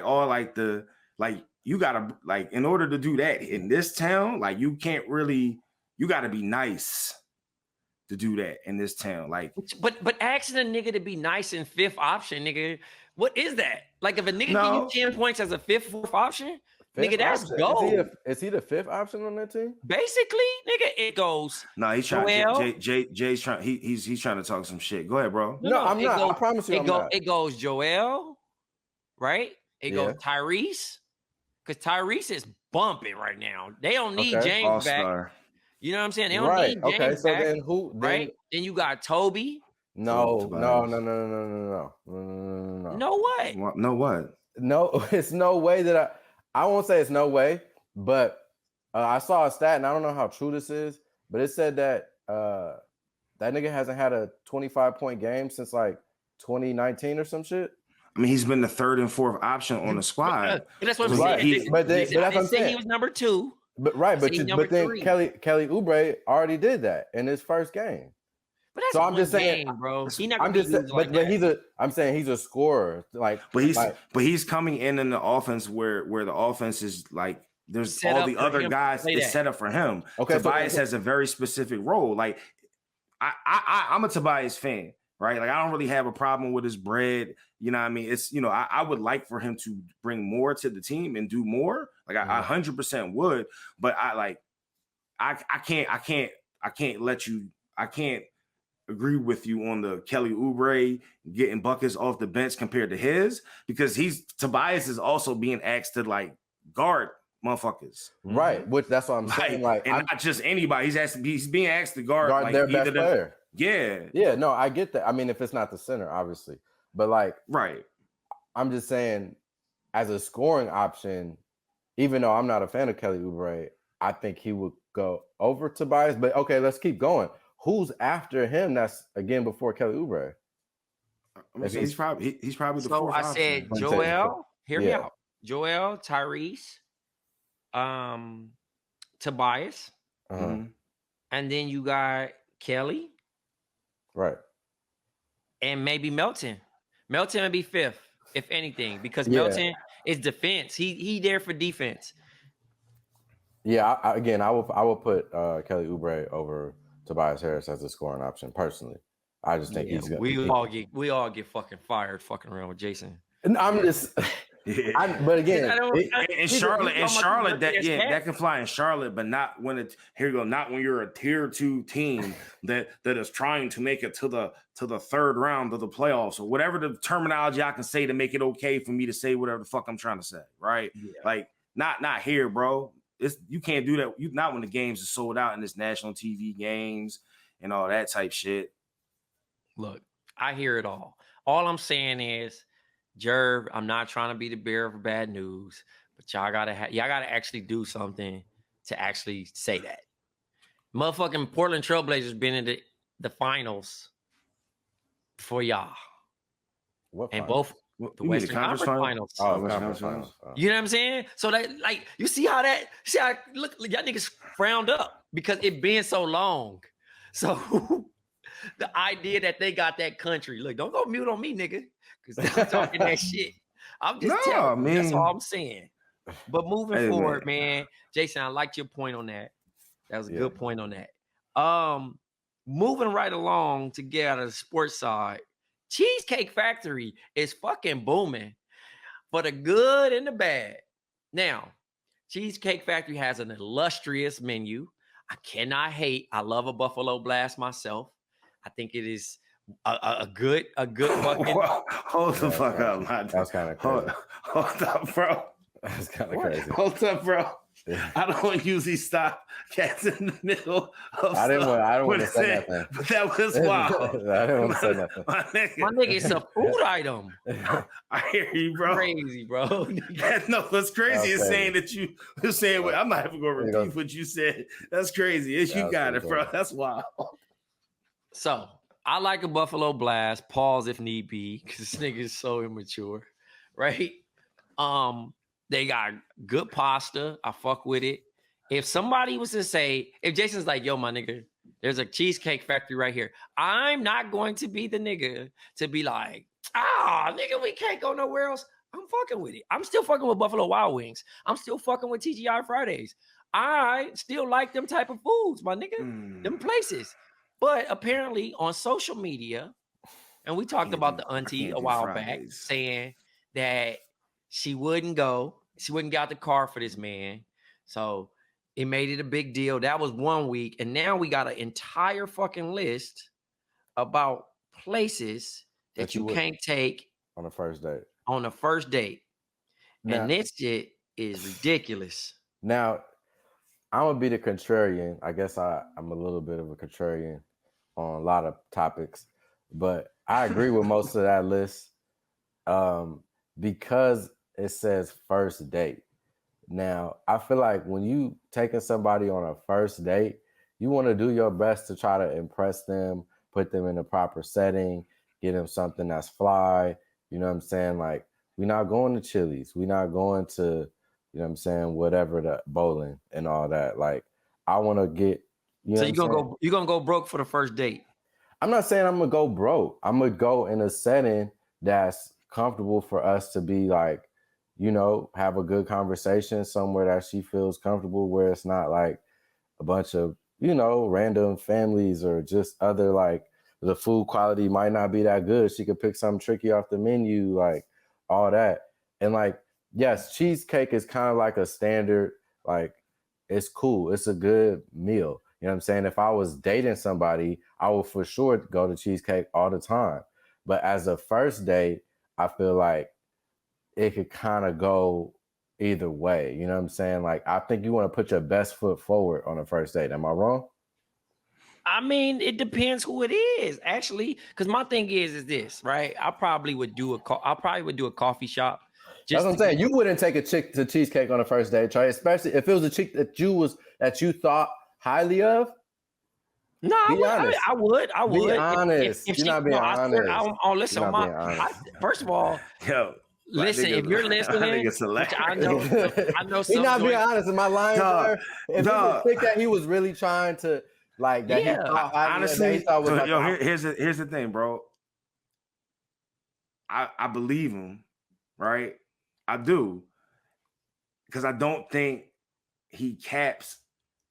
You gotta in order to do that in this town, you can't really. You gotta be nice to do that in this town. But asking a nigga to be nice in 5th option, nigga, what is that? If a nigga give you 10 points as a 5th, 4th option. Nigga, that's gold. Is he the 5th option on that team? Basically, nigga, it goes. No, he's trying. Jay's trying. He's trying to talk some shit. Go ahead, bro. No, I'm not. I promise you, I'm not. It goes Joel, right? It goes Tyrese, because Tyrese is bumping right now. They don't need James All-star back. You know what I'm saying? They don't need James back. Then who? Right? Then you got Toby. No. No way. No what? No, it's no way that I won't say it's no way, but I saw a stat, and I don't know how true this is, but it said that that nigga hasn't had a 25-point game since 2019 or some shit. I mean, he's been the 3rd and 4th option on the squad. That's what I'm saying. But that's what I'm saying. He was number 2. But then 3. Kelly Oubre already did that in his first game. But that's I'm just saying, bro. I'm saying he's a scorer. But he's coming in the offense where the offense is there's set all the other guys is set up for him. Okay, Tobias has a very specific role. I'm a Tobias fan, right? Like, I don't really have a problem with his bread. You know what I mean? It's, you know, I would like for him to bring more to the team and do more. Like, I 100% would, but I can't agree with you on the Kelly Oubre getting buckets off the bench compared to his, because Tobias is also being asked to like guard motherfuckers. Right. Which that's what I'm saying. Like, and not just anybody. He's being asked to guard like their best player. Yeah. No, I get that. I mean, if it's not the center, obviously. But like, right. I'm just saying, as a scoring option, even though I'm not a fan of Kelly Oubre, I think he would go over Tobias. But okay, let's keep going. Who's after him? That's again before Kelly Oubre. He's probably the fourth I said option. Joel. Hear me out. Joel, Tyrese, Tobias, Uh-huh. and then you got Kelly, right, and maybe Melton. Melton would be fifth, if anything, because Melton is defense. He there for defense. Yeah, I will put Kelly Oubre over Tobias Harris as a scoring option personally. I just think he's gonna. We all get fucking fired fucking around with Jason. And I'm just. But again, in Charlotte, that can fly in Charlotte, but not when not when you're a tier 2 team that is trying to make it to the third round of the playoffs, or whatever the terminology I can say to make it okay for me to say whatever the fuck I'm trying to say, right? Yeah. Like not here, bro. You can't do that. Not when the games are sold out and it's national TV games and all that type shit. Look, I hear it all. All I'm saying is, Jerv, I'm not trying to be the bearer of bad news, but y'all gotta actually do something to actually say that. Motherfucking Portland Trailblazers been in the finals for y'all. What and finals? Both the Western Conference finals. Oh, Conference finals. You know what I'm saying? So that, like, you see how look, y'all niggas frowned up because it been so long. So the idea that they got that country, look, don't go mute on me, nigga, because I'm talking that shit. I'm just telling you. That's all I'm saying. But moving forward, man, Jason, I liked your point on that. That was a good point on that. Moving right along to get out of the sports side, Cheesecake Factory is fucking booming for the good and the bad. Now, Cheesecake Factory has an illustrious menu. I cannot hate. I love a Buffalo Blast myself. I think it is a good fucking. Hold the fuck up, man. That's kind of crazy. Hold up, bro. That's kind of crazy. Hold up, bro. Yeah. I don't usually stop cats in the middle of I don't want to say nothing. But that was wild. I didn't want to say nothing. My nigga, it's a food item. I hear you, bro. Crazy, bro. No, what's crazy is saying that you're saying, I'm not even going to repeat what you said. That's crazy. You got it, bro. That's wild. So, I like a Buffalo Blast. Pause if need be, because this nigga is so immature, right? They got good pasta. I fuck with it. If somebody was to say, if Jason's like, yo, my nigga, there's a Cheesecake Factory right here, I'm not going to be the nigga to be like, nigga, we can't go nowhere else. I'm fucking with it. I'm still fucking with Buffalo Wild Wings. I'm still fucking with TGI Fridays. I still like them type of foods, my nigga, them places. But apparently on social media, and we talked about the auntie a while back saying that she wouldn't get out the car for this man. So it made it a big deal. That was 1 week. And now we got an entire fucking list about places that you can't take on the first date. Now, and this shit is ridiculous. Now, I'm going to be the contrarian. I guess I'm a little bit of a contrarian on a lot of topics. But I agree with most of that list because it says first date. Now, I feel like when you taking somebody on a first date, you want to do your best to try to impress them, put them in the proper setting, get them something that's fly. You know what I'm saying? Like, we're not going to Chili's. We're not going to, you know what I'm saying, whatever, the bowling and all that. Like, I want to get, so you're going to go broke for the first date? I'm not saying I'm going to go broke. I'm going to go in a setting that's comfortable for us to be like, you know, have a good conversation somewhere that she feels comfortable, where it's not like a bunch of, you know, random families or just other like the food quality might not be that good. She could pick something tricky off the menu, like all that. And like, yes, cheesecake is kind of like a standard, like it's cool. It's a good meal. You know what I'm saying? If I was dating somebody, I would for sure go to cheesecake all the time. But as a first date, I feel like it could kind of go either way. You know what I'm saying? Like, I think you want to put your best foot forward on a first date. Am I wrong? I mean, it depends who it is, actually. Because my thing is this, right? I probably would do a coffee shop. That's what I'm saying. You wouldn't take a chick to cheesecake on a first date, Trey, especially if it was a chick that you thought highly of. No, I would. Be honest. If you're not being honest. Listen, first of all, yo, listen, if you're listening, I know He's not being honest. Am I lying, sir? If you think that he was really trying to, like, that he thought honestly, he thought was here's the thing, bro. I believe him, right? I do, because I don't think he caps.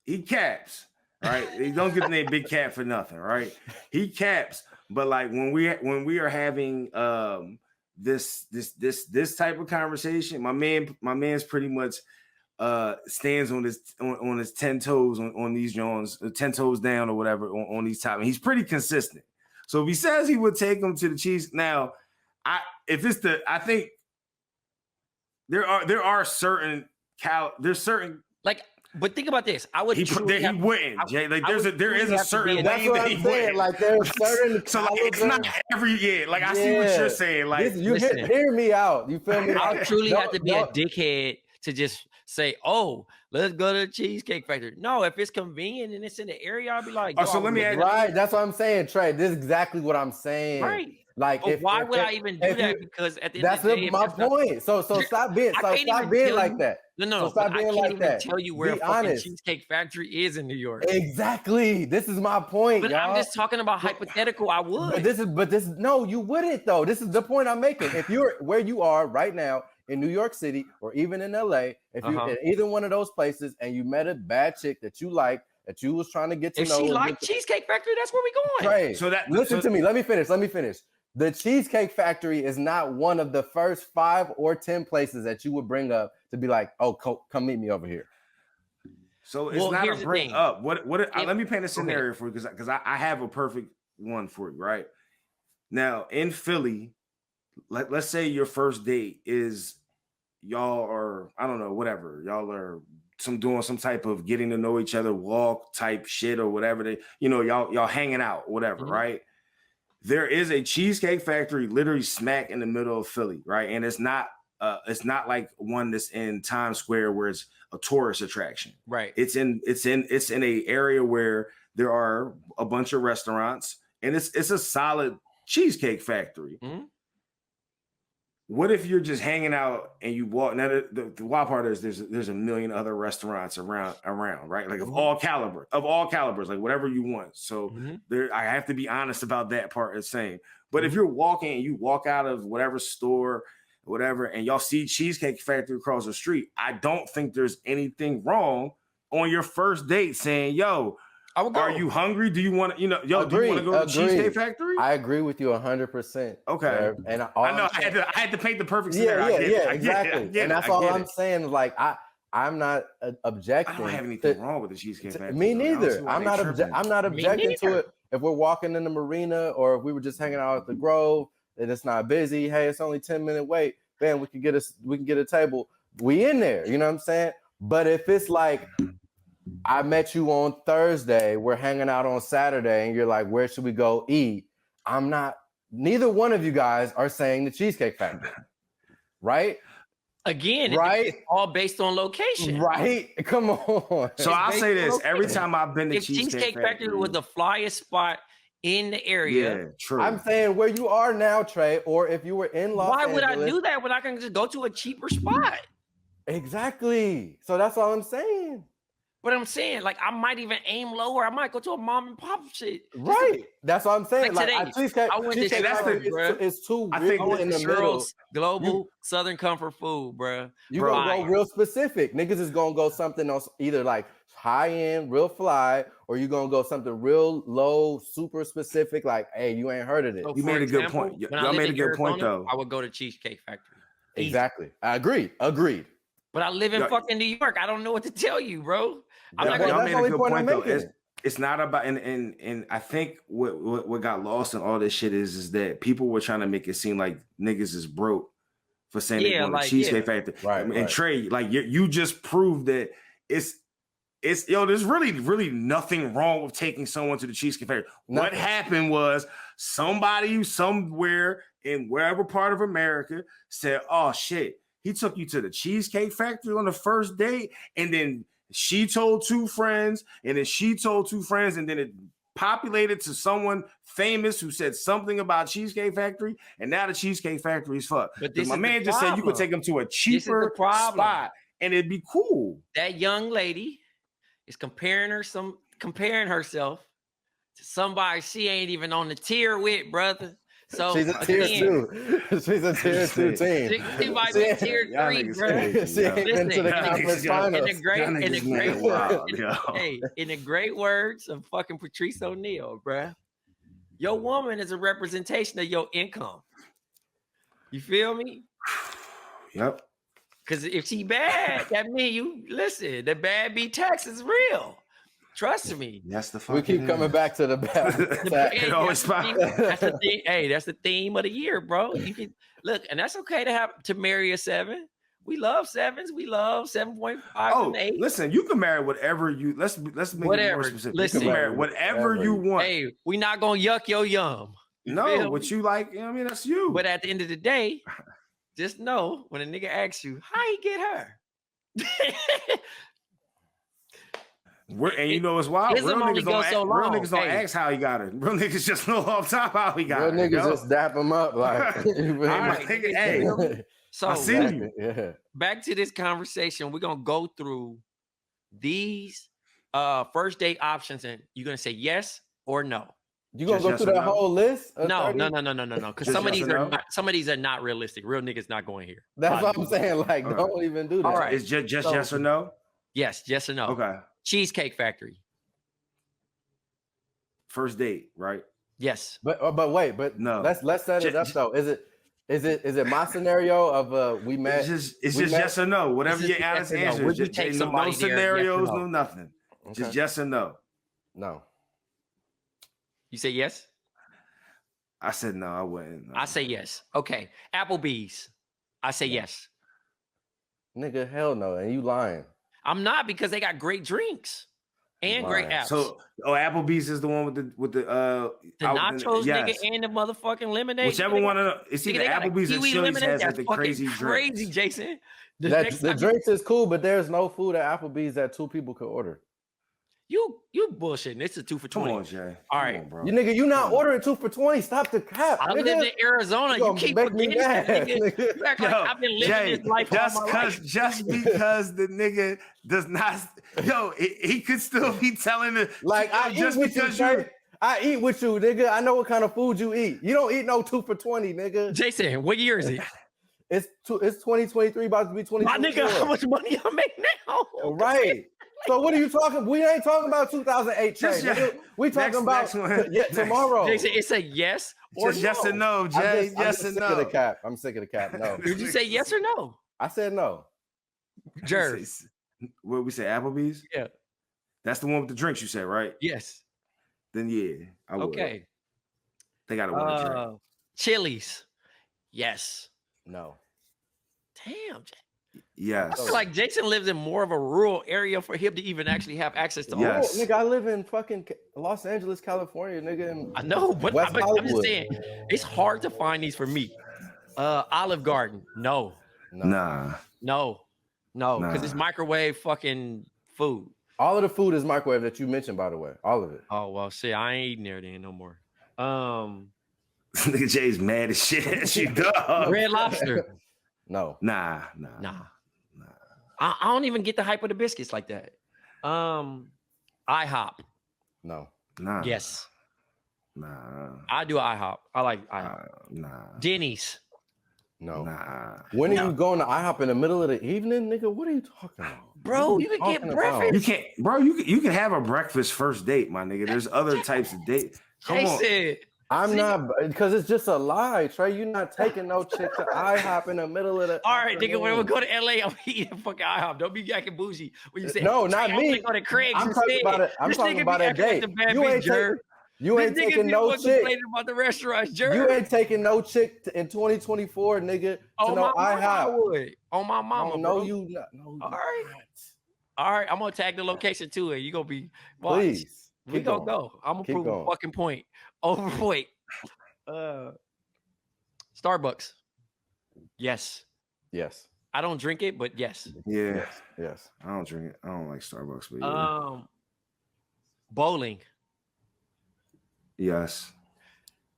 He caps, right? He don't get the name Big Cat for nothing, right? He caps, but like when we are having this type of conversation, my man's pretty much stands on his 10 toes on these Jones, 10 toes down or whatever on these topics. He's pretty consistent. So if he says he would take him to the cheese, now I think there are certain like, but think about this. I would. He wouldn't, Jay. Like there is a certain way that he wouldn't. Like there's certain. So like it's not every Like I see what you're saying. Like hear me out. You feel me? I truly have to be a dickhead to just say, "Oh, let's go to the Cheesecake Factory." No, if it's convenient and it's in the area, I'll be like, "Oh, so let me add." Right, that's what I'm saying, Trey. This is exactly what I'm saying. Right. Like, why would I even do that? Because at the end of the day, that's my point. So stop being like that. No. Stop being like that. I can't even tell you where a fucking Cheesecake Factory is in New York. Exactly. This is my point. But y'all. I'm just talking about hypothetical. I would. But this no, you wouldn't though. This is the point I'm making. If you're where you are right now in New York City or even in LA, if you're in either one of those places and you met a bad chick that you like, that you was trying to get to know. If she liked Cheesecake Factory, that's where we going. Right. So listen to me. Let me finish. The Cheesecake Factory is not one of the first 5 or 10 places that you would bring up to be like, oh, come meet me over here. So it's not a bring up. Let me paint a scenario for you because I have a perfect one for you, right? Now in Philly, let's say your first date is y'all are, I don't know, whatever. Y'all are doing some type of getting to know each other, walk type shit or whatever. Y'all hanging out, whatever, right? There is a Cheesecake Factory literally smack in the middle of Philly, right? And it's not like one that's in Times Square where it's a tourist attraction. Right. It's in a area where there are a bunch of restaurants and it's a solid Cheesecake Factory. Mm-hmm. What if you're just hanging out and you walk? Now the wild part is there's a million other restaurants around, right? Like of all calibers, like whatever you want. So I have to be honest about that part of saying. But if you're walking and you walk out of whatever store, whatever, and y'all see Cheesecake Factory across the street, I don't think there's anything wrong on your first date saying, "Yo, are you hungry? Do you want to, do you want to go to the Cheesecake Factory?" I agree with you 100%. Okay. And I had to paint the perfect scenario. Yeah, exactly. And that's all I'm saying. Like, I'm not objecting. I don't have anything wrong with the Cheesecake Factory. Me neither. I'm not objecting to it. If we're walking in the marina or if we were just hanging out at the Grove and it's not busy, hey, it's only 10-minute wait. Man, we can get a table. We in there. You know what I'm saying? But if it's like, I met you on Thursday, we're hanging out on Saturday, and you're like, where should we go eat? Neither one of you guys are saying the Cheesecake Factory, right? Again, right? It's all based on location. Right? Come on. So I'll say this, every time I've been to Cheesecake Factory was the flyest spot in the area. Yeah, true. I'm saying where you are now, Trey, or if you were in Los Angeles. Why would I do that when I can just go to a cheaper spot? Exactly. So that's all I'm saying. But I'm saying, like, I might even aim lower. I might go to a mom and pop shit. Right. That's what I'm saying. Like Like today, I went to Cheesecake Shirley, bro. it's too I think real in the middle. Churros, global Southern comfort food, bro. You gonna go real specific. Niggas is gonna go something else, either like high end, real fly, or you gonna go something real low, super specific. Like, hey, you ain't heard of it. So you made a good point. Y'all made a good point though. I would go to Cheesecake Factory. Exactly. I agreed. But I live in fucking New York. I don't know what to tell you, bro. Y'all made a good point though. It's not about and I think what got lost in all this shit is that people were trying to make it seem like niggas is broke for saying they going to Cheesecake Factory. Right. And Trey, like you just proved that it's there's really nothing wrong with taking someone to the Cheesecake Factory. Nothing. What happened was somebody somewhere in wherever part of America said, "Oh shit, he took you to the Cheesecake Factory on the first date," and then she told two friends, and then she told two friends, and then it populated to someone famous who said something about Cheesecake Factory, and now the Cheesecake Factory is fucked. But my man just said you could take him to a cheaper spot, and it'd be cool. That young lady is comparing herself to somebody she ain't even on the tier with, brother. So she's a tier 2. She's a tier 2 team. She might be tier 3, bro. She ain't been to the conference finals. In the great words of fucking Patrice O'Neal, bro, your woman is a representation of your income. You feel me? Yep. Because if she bad, that mean you listen. The bad beat tax is real. Trust me. That's the we keep coming back to the bad. That's the theme. Hey, that's the theme of the year, bro. You can look, and that's okay to marry a 7. We love 7s. We love 7.5 and 8. Listen, you can marry whatever you. Let's make it more specific. Listen, you can marry whatever you want. Hey, we not gonna yuck your yum. No, what you like. I mean, that's you. But at the end of the day, just know when a nigga asks you how he get her. And you know it's wild. Real niggas don't ask how he got it. Real niggas just know off top how he got it. Real niggas just dap him up like. Hey, so I see you. Back to this conversation. We're gonna go through these first date options, and you're gonna say yes or no. You gonna go through that whole list? No. Because some of these are not realistic. Real niggas not going here. That's what I'm saying. Like, don't even do that. All right, it's just yes or no. Yes or no. Okay. Cheesecake Factory. First date, right? Yes. But no. Let's set it up though. Is it my scenario of we met? It's just yes or no. Whatever your honest answer is. No scenarios, no nothing. Okay. Just yes or no. No. You say yes? I said no, I wouldn't. No. I say yes. Okay. Applebee's. I say yes. Nigga, hell no. And you lying. I'm not, because they got great drinks and great apps. So, Applebee's is the one with the nachos, nigga, and the motherfucking lemonade. Whichever one of them. It's either Applebee's or Chili's has like the crazy drinks. Crazy, Jason. The drinks is cool, but there's no food at Applebee's that 2 people could order. You bullshitting. It's a 2 for 20. Come on, Jay. All right, bro. You nigga, you not ordering 2 for 20. Stop the cap. I live in Arizona. You keep forgetting that, nigga. You act like I've been living this life all my life. Just because the nigga does not, he could still be telling it. Like, I eat with you, nigga. I know what kind of food you eat. You don't eat no 2 for 20, nigga. Jason, what year is it? It's 2023, about to be 2024. My nigga, how much money I make now? Right. So what are you talking? We ain't talking about 2008 change. We talking about tomorrow. Jason, it's a yes or just yes or no, Jay. Yes or no. Sick of the cap. I'm sick of the cap. No. Did you say yes or no? I said no. Jerv. What we say? Applebee's. Yeah. That's the one with the drinks you said, right? Yes. Then yeah, I would. Okay. They got to want to drink. Chili's. Yes. No. Damn. Yes. I feel like Jason lives in more of a rural area for him to even actually have access to. Yes. Nigga, I live in fucking Los Angeles, California, nigga. I know, but I'm just saying it's hard to find these for me. Olive Garden, no. Nah. No, because it's microwave fucking food. All of the food is microwave that you mentioned, by the way. All of it. Oh well, shit, I ain't eating there then no more. Nigga Jay's mad as shit at you, dog. Red Lobster. No. Nah. I don't even get the hype of the biscuits like that. IHOP. No. Nah. Yes. Nah. I do IHOP. I like IHOP. Nah. Denny's. No. Nah. When are you going to IHOP in the middle of the evening, nigga? What are you talking about? Bro, you can get breakfast. You can't, bro. You can have a breakfast first date, my nigga. There's other types of date. Come on. I'm not, because it's just a lie, Trey. You're not taking no chick to IHOP in the middle of the. All right, nigga. When we go to LA, I'm eating fucking IHOP. Don't be acting bougie. When you say no, not me. Go to Craig's. I'm talking about it. I'm talking about a date. You ain't taking no chick. About the restaurants, Jerv. You ain't taking no chick in 2024, nigga. To no IHOP. On my mama, no, you not. No, all right. All right, I'm gonna tag the location to it. You gonna be please. We gonna go. I'm gonna prove a fucking point. Overpoint. Starbucks. Yes. Yes. I don't drink it, but yes. Yeah. Yes. I don't drink it. I don't like Starbucks, but yeah. Bowling. Yes.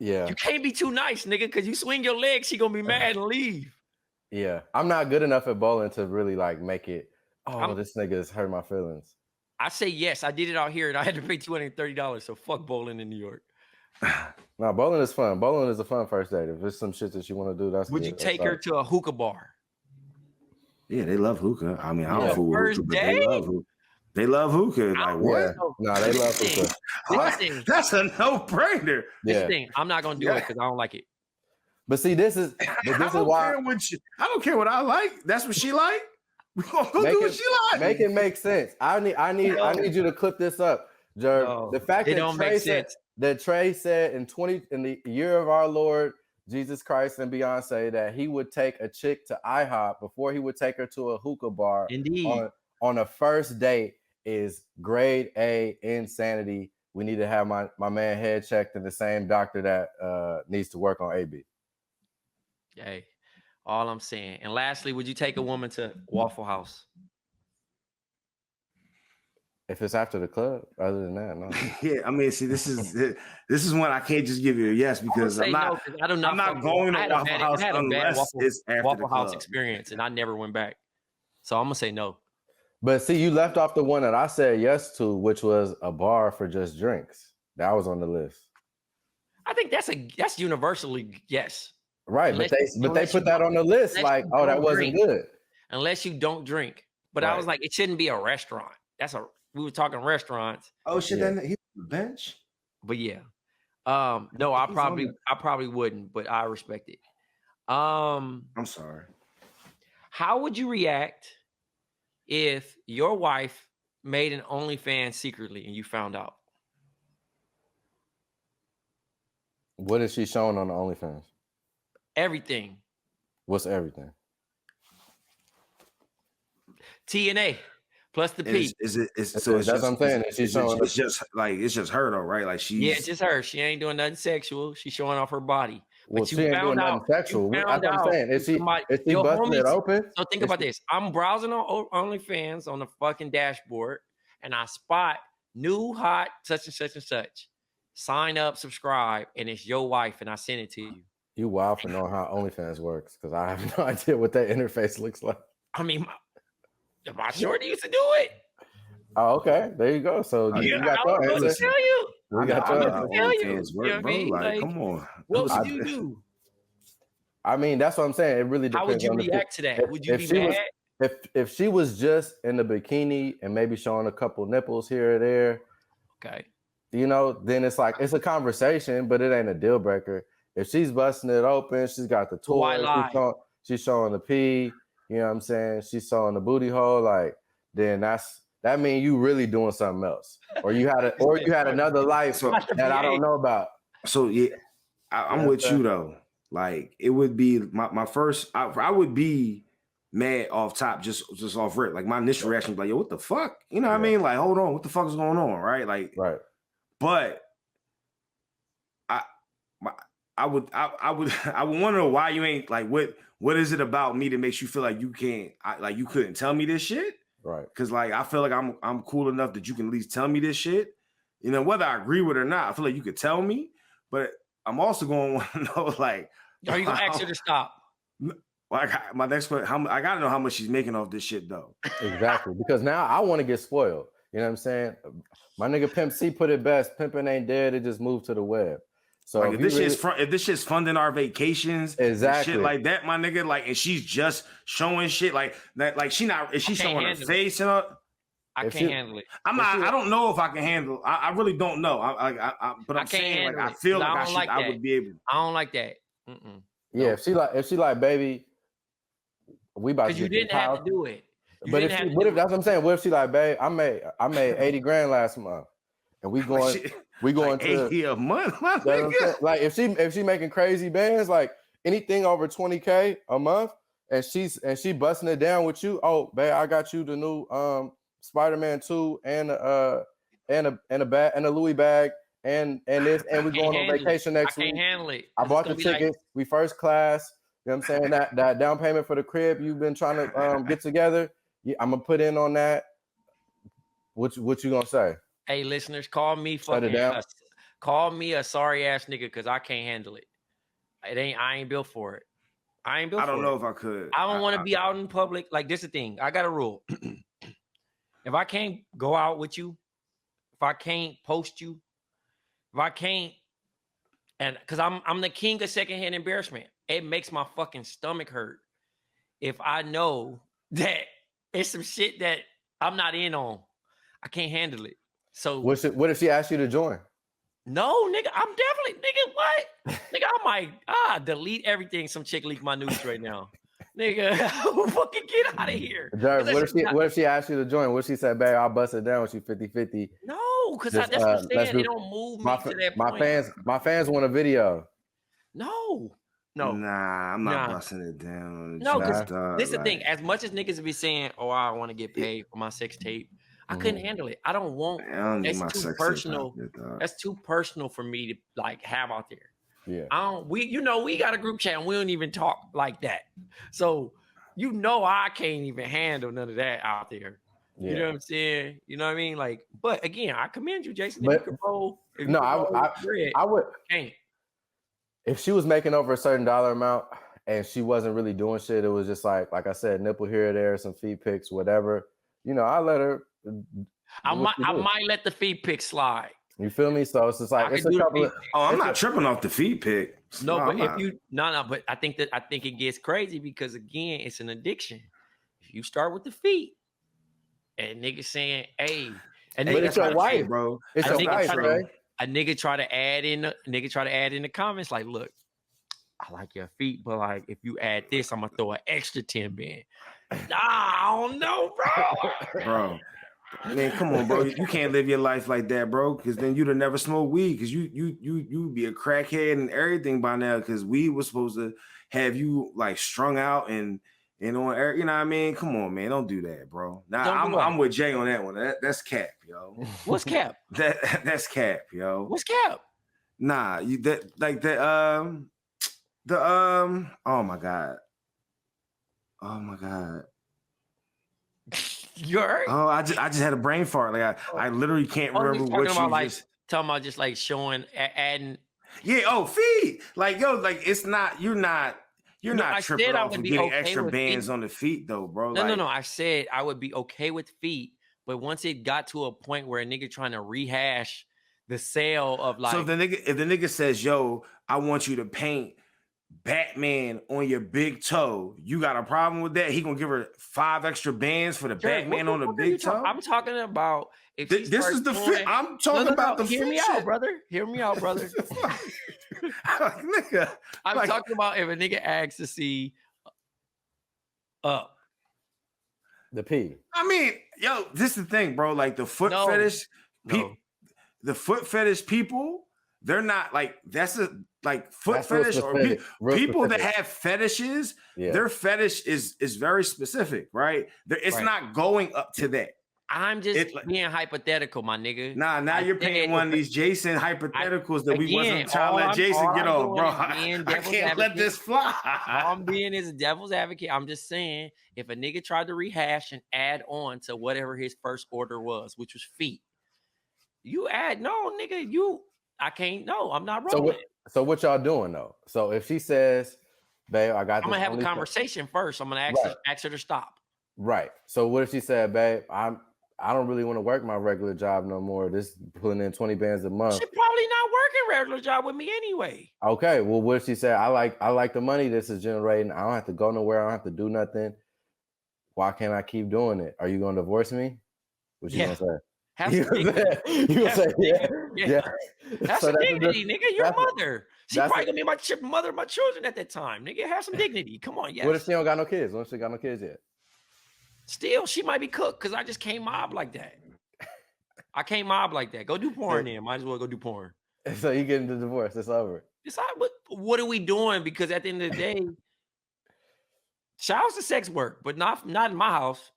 Yeah. You can't be too nice, nigga, because you swing your legs, she gonna be mad and leave. Yeah. I'm not good enough at bowling to really like make it. Oh, this nigga has hurt my feelings. I say yes. I did it out here and I had to pay $230. So fuck bowling in New York. No, bowling is fun. Bowling is a fun first date. If there's some shit that you want to do, that's Would good. you take her to a hookah bar? Yeah, they love hookah. I mean, I don't fool with hookah, but they love hookah. They love hookah. Like what? Yeah. No, they love hookah. That's a no-brainer. This thing, I'm not gonna do it because I don't like it. But see, this is why I don't care what I like. That's what she like. We gonna go do what she like. Make it make sense. I need you to clip this up, Jerv. No, the fact that Trey said in the year of our Lord Jesus Christ and Beyonce that he would take a chick to IHOP before he would take her to a hookah bar. Indeed. On a first date is grade A insanity. We need to have my man head checked and the same doctor that needs to work on AB. Hey, all I'm saying. And lastly, would you take a woman to Waffle House? If it's after the club, other than that, no. Yeah, I mean, see, this is one I can't just give you a yes because I'm not going to Waffle House unless it's after Waffle the club. House experience, and I never went back. So I'm gonna say no. But see, you left off the one that I said yes to, which was a bar for just drinks. That was on the list. I think that's universally yes. Right, but they put that on the list like, oh, that wasn't good. Unless you don't drink. But I was like, it shouldn't be a restaurant. We were talking restaurants. Oh shit, then he's on the bench. But yeah. No, I probably wouldn't, but I respect it. I'm sorry. How would you react if your wife made an OnlyFans secretly and you found out? What is she showing on the OnlyFans? Everything. What's everything? TNA plus the P. That's what I'm saying. It's just her though, right? Like it's just her. She ain't doing nothing sexual. She's showing off her body. Well, she ain't doing nothing sexual. That's what I'm saying. Is she busting it open? So think about this. I'm browsing on OnlyFans on the fucking dashboard, and I spot new hot such and such and such. Sign up, subscribe, and it's your wife, and I send it to you. You wild for knowing how OnlyFans works because I have no idea what that interface looks like. I mean, my shorty used to do it. Oh, okay. There you go. So you got your answer. Tell you. We got your answer. Like, come on. What would you do? I mean, that's what I'm saying. It really depends. How would you react to that? Would you be mad? If she was just in the bikini and maybe showing a couple nipples here or there, okay, then it's like it's a conversation, but it ain't a deal breaker. If she's busting it open, she's got the toy, she's showing the pee, you know what I'm saying? She's showing the booty hole, like then that means you really doing something else, or you had another life that I don't know about. So yeah, I'm with you though. Like it would be my first. I would be mad off top, just off rip. Like my initial reaction would be like, yo, what the fuck? You know what I mean? Like, hold on, what the fuck is going on? Right? Like, right. But I would want to know why you ain't like what is it about me that makes you feel like you can't like you couldn't tell me this shit? Right. Because like I feel like I'm cool enough that you can at least tell me this shit. Whether I agree with it or not, I feel like you could tell me, but I'm also going to want to know like are you gonna ask her to stop? Well, my next question, I gotta know how much she's making off this shit though. Exactly, because now I want to get spoiled. You know what I'm saying? My nigga Pimp C put it best. Pimping ain't dead. It just moved to the web. So like if this shit's funding our vacations, exactly, and shit like that, my nigga, like, and she's just showing shit like that, like she not, is she showing her face and all? I can't handle it. I don't know if I can handle. I really don't know. But I'm saying like I feel like I would be able. I don't like that. Yeah, if she like, baby, we about to. Because you didn't have to do it. But if that's what I'm saying, what if she like, babe, I made $80,000 last month, and we going like to 80 a month, my nigga. Like if she making crazy bands, like anything over 20K a month, and she busting it down with you. Oh, babe, I got you the new Spider-Man 2 and a Louis bag and this, and we going on vacation next week. I can't handle it. I bought the tickets. We first class. You know what I'm saying? That down payment for the crib you've been trying to get together. Yeah, I'm gonna put in on that. What you gonna say? Hey, listeners, call me call me a sorry ass nigga because I can't handle it. I ain't built for it. I don't know if I could. I don't want to be out in public. Like, this is the thing. I got a rule. If I can't go out with you, if I can't post you, if I can't, and because I'm the king of secondhand embarrassment, it makes my fucking stomach hurt if I know that it's some shit that I'm not in on. I can't handle it. So what if she asks you to join? No, nigga, I'm definitely, nigga, what? Nigga, I might delete everything. Some chick leaked my news right now. Nigga, fucking get out of here. Jerv, what if she asked you to join? What if she said, babe, I'll bust it down with you 50-50? No, because that's what I'm saying. They don't move me to that point. My fans want a video. No. Nah, I'm not busting it down. No, because this is the thing. As much as niggas be saying, oh, I want to get paid for my sex tape, I couldn't handle it. I don't want. That's too personal. That's too personal for me to like have out there. Yeah. We got a group chat and we don't even talk like that. So I can't even handle none of that out there. Yeah. You know what I'm saying? You know what I mean? Like, but again, I commend you, Jason. But, I would. Can't. If she was making over a certain dollar amount and she wasn't really doing shit, it was just like I said, nipple here or there, some feet pics, whatever. I let her. I might let the feet pic slide. You feel me? So it's just like it's a couple. I'm not tripping off the feet pic. No, but but I think it gets crazy because again, it's an addiction. If you start with the feet, and niggas saying, "Hey," and but it's your wife, bro. It's your wife, right? A nigga try to add in the comments like, look, I like your feet, but like if you add this, I'm gonna throw an extra 10 band. Nah, I don't know, bro. I mean, come on, bro. You can't live your life like that, bro. Because then you'd have never smoked weed. Because you'd be a crackhead and everything by now. Because weed was supposed to have you like strung out and on air. You know what I mean? Come on, man. Don't do that, bro. Nah, I'm with Jay on that one. That's cap, yo. What's cap? That's cap, yo. What's cap? Nah, oh my god. Oh my god. You heard? Oh, I just had a brain fart. Like I literally can't remember what you just talking about. Just like showing, adding. Yeah. Oh, feet. Like yo, like it's not. You're not tripping off and getting extra bands on the feet, though, bro. No. I said I would be okay with feet, but once it got to a point where a nigga trying to rehash the sale of like, so if the nigga says, "Yo, I want you to paint Batman on your big toe," you got a problem with that? He gonna give her 5 extra bands for the Batman on the big toe? I'm talking about if this is the fit. I'm talking about the hear me out, brother. Hear me out, brother. Nigga, I'm talking about if a nigga asks to see the P. I mean, yo, this is the thing, bro. Like the foot fetish, the foot fetish people, they're not like that's foot fetish or people that have fetishes. Yeah. Their fetish is very specific, right? It's not going up to that. I'm just being hypothetical, my nigga. Nah, now you're paying one of these Jason hypotheticals that we wasn't trying to let Jason get on, bro. I can't let this fly. All I'm being is a devil's advocate. I'm just saying, if a nigga tried to rehash and add on to whatever his first order was, which was feet, you add, no, nigga, I can't, no, I'm not rolling. So what y'all doing, though? So if she says, babe, I got this. I'm going to have a conversation first. I'm going to ask her to stop. Right. So what if she said, babe, I don't really want to work my regular job no more. This putting in 20 bands a month. She probably not working regular job with me anyway. Okay, well, what if she said, I like the money this is generating. I don't have to go nowhere. I don't have to do nothing. Why can't I keep doing it? Are you gonna divorce me? What you gonna say? Have some dignity. You gonna say, yeah. Have So some that's dignity, nigga. Your mother. She that's probably gonna be my mother of my children at that time. Nigga, have some dignity. Come on, yes. What if she don't got no kids? What if she got no kids yet? Still, she might be cooked because I just can't mob like that. I can't mob like that. Go do porn then. Might as well go do porn. So you getting the divorce. It's over. What are we doing? Because at the end of the day, shouts to sex work, but not in my house.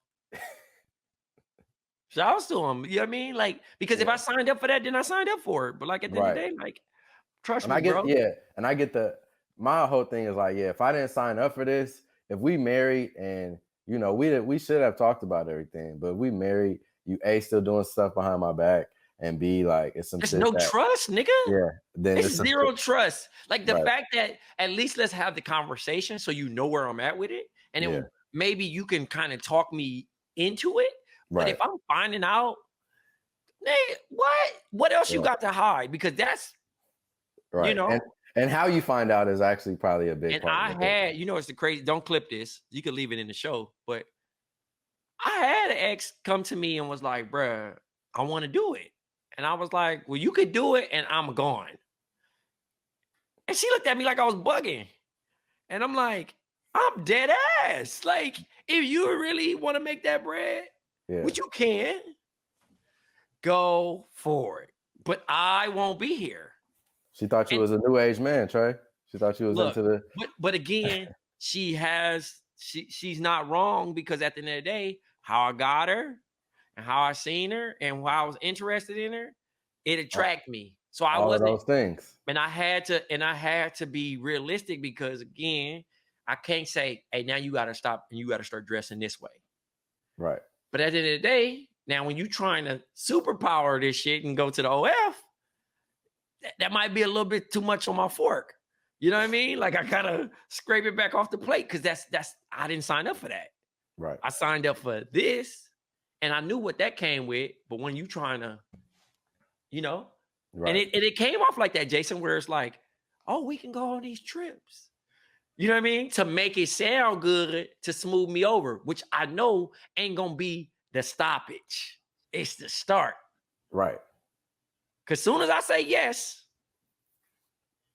Shouts to them. You know what I mean? Like, because if I signed up for that, then I signed up for it. But like at the end of the day, like, trust me, bro. And I get my whole thing is like, if I didn't sign up for this, if we married and you know, we should have talked about everything, but we married, you A, still doing stuff behind my back, and B, like it's some shit no trust, nigga. Yeah, then it's zero trust. Like the fact that at least let's have the conversation so you know where I'm at with it, and then maybe you can kind of talk me into it. But if I'm finding out, hey, what else you got to hide? Because that's you know. And how you find out is actually probably a big and part. You know, it's the crazy. Don't clip this. You can leave it in the show. But I had an ex come to me and was like, bruh, I want to do it. And I was like, well, you could do it and I'm gone. And she looked at me like I was bugging. And I'm like, I'm dead ass. Like, if you really want to make that bread, which you can, go for it. But I won't be here. She thought you was a new age man, Trey. She thought you was into the. But again, she's not wrong, because at the end of the day, how I got her and how I seen her and how I was interested in her, it attracted me. So I wasn't those things. And I had to be realistic, because again, I can't say, hey, now you got to stop and you got to start dressing this way. Right. But at the end of the day, now when you trying to superpower this shit and go to the OF, that might be a little bit too much on my fork. You know what I mean? Like I gotta scrape it back off the plate, because that's I didn't sign up for that. Right. I signed up for this, and I knew what that came with. But when you trying to, you know, and it came off like that, Jason, where it's like, oh, we can go on these trips. You know what I mean? To make it sound good, to smooth me over, which I know ain't gonna be the stoppage. It's the start. Right. Because soon as I say yes,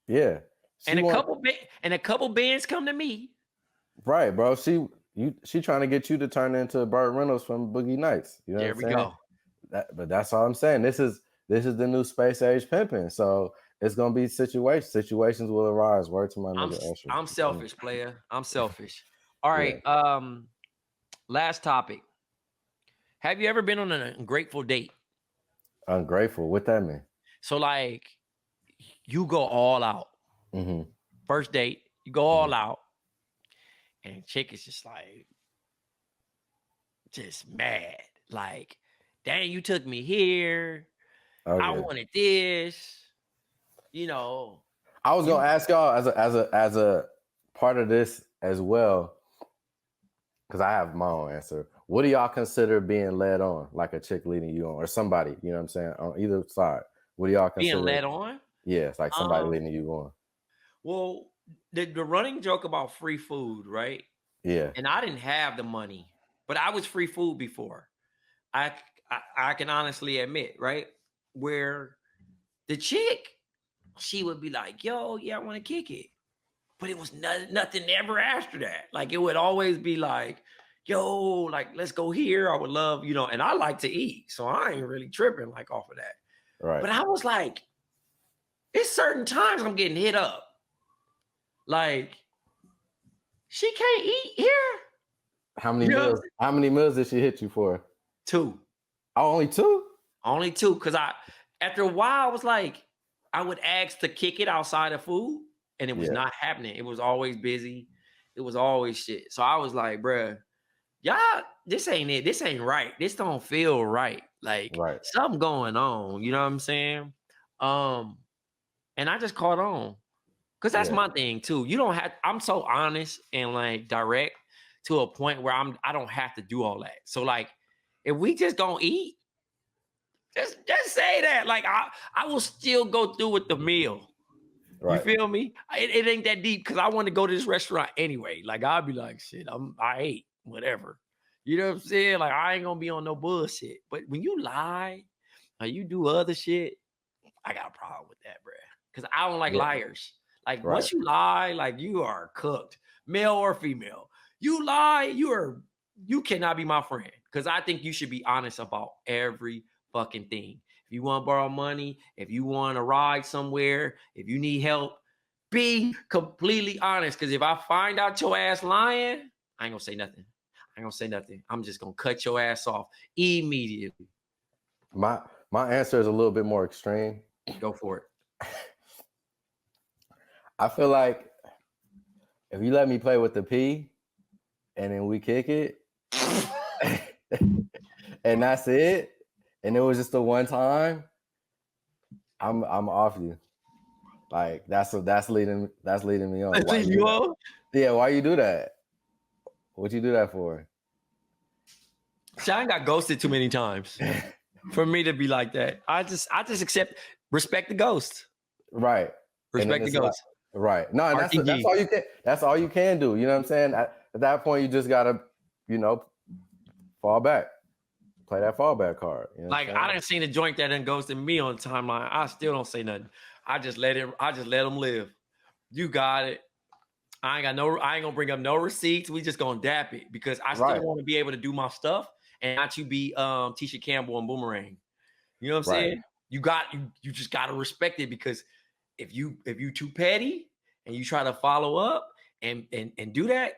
and a couple bands come to me, right, bro. She trying to get you to turn into Burt Reynolds from Boogie Nights. You know there what I'm saying? Go. But that's all I'm saying. This is the new space age pimping. So it's gonna be situations will arise. Word to my nigga Usher. I'm selfish, player. I'm selfish. All right. Last topic. Have you ever been on an ungrateful date? Ungrateful? What that mean? So like, you go all out. Mm-hmm. First date, you go all out, and chick is just like, just mad. Like, dang, you took me here. I wanted this. You know. I was gonna ask y'all as a part of this as well, because I have my own answer. What do y'all consider being led on, like a chick leading you on, or somebody? You know what I'm saying? On either side, what do y'all consider being led on? Yeah, it's like somebody leading you on. Well, the running joke about free food, right? Yeah. And I didn't have the money, but I was free food before. I can honestly admit, right? Where the chick, she would be like, yo, yeah, I want to kick it. But it was nothing ever after that. Like, it would always be like, yo, like, let's go here. I would love, you know, and I like to eat. So I ain't really tripping like off of that. Right. But I was like, it's certain times I'm getting hit up. Like, she can't eat here. How many meals? How many meals did she hit you for? 2. Oh, only 2? Only 2. Because after a while, I was like, I would ask to kick it outside of food, and it was not happening. It was always busy. It was always shit. So I was like, bruh, y'all, this ain't it. This ain't right. This don't feel right. Like, something going on. You know what I'm saying? And I just caught on. Because that's my thing too. You don't have, I'm so honest and like direct to a point where I don't have to do all that. So like, if we just gonna eat, just say that. Like I will still go through with the meal. Right. You feel me? It ain't that deep because I want to go to this restaurant anyway. Like I'll be like, shit, I ate whatever. You know what I'm saying? Like I ain't gonna be on no bullshit. But when you lie or you do other shit, I got a problem with that, bro. Because I don't like liars. Like once you lie, like you are cooked, male or female. You lie, you cannot be my friend. Because I think you should be honest about every fucking thing. If you want to borrow money, if you want to ride somewhere, if you need help, be completely honest. Because if I find out your ass lying, I ain't gonna say nothing. I'm just gonna cut your ass off immediately. My answer is a little bit more extreme. Go for it. I feel like if you let me play with the P and then we kick it and that's it, and it was just the one time, I'm off you. Like that's leading me on. Why you on? Yeah, why you do that? What you do that for? See, I ain't got ghosted too many times for me to be like that. I just respect the ghost. Right. Respect the ghost. Right. No, that's all you can. That's all you can do. You know what I'm saying? At that point, you just gotta, fall back, play that fallback card. You know like I didn't see the joint that done ghosted me on the timeline. I still don't say nothing. I just let him live. You got it. I ain't gonna bring up no receipts. We just gonna dap it because I still want to be able to do my stuff and not you be Tisha Campbell and Boomerang. You know what I'm saying? You just gotta respect it because if you too petty and you try to follow up and do that,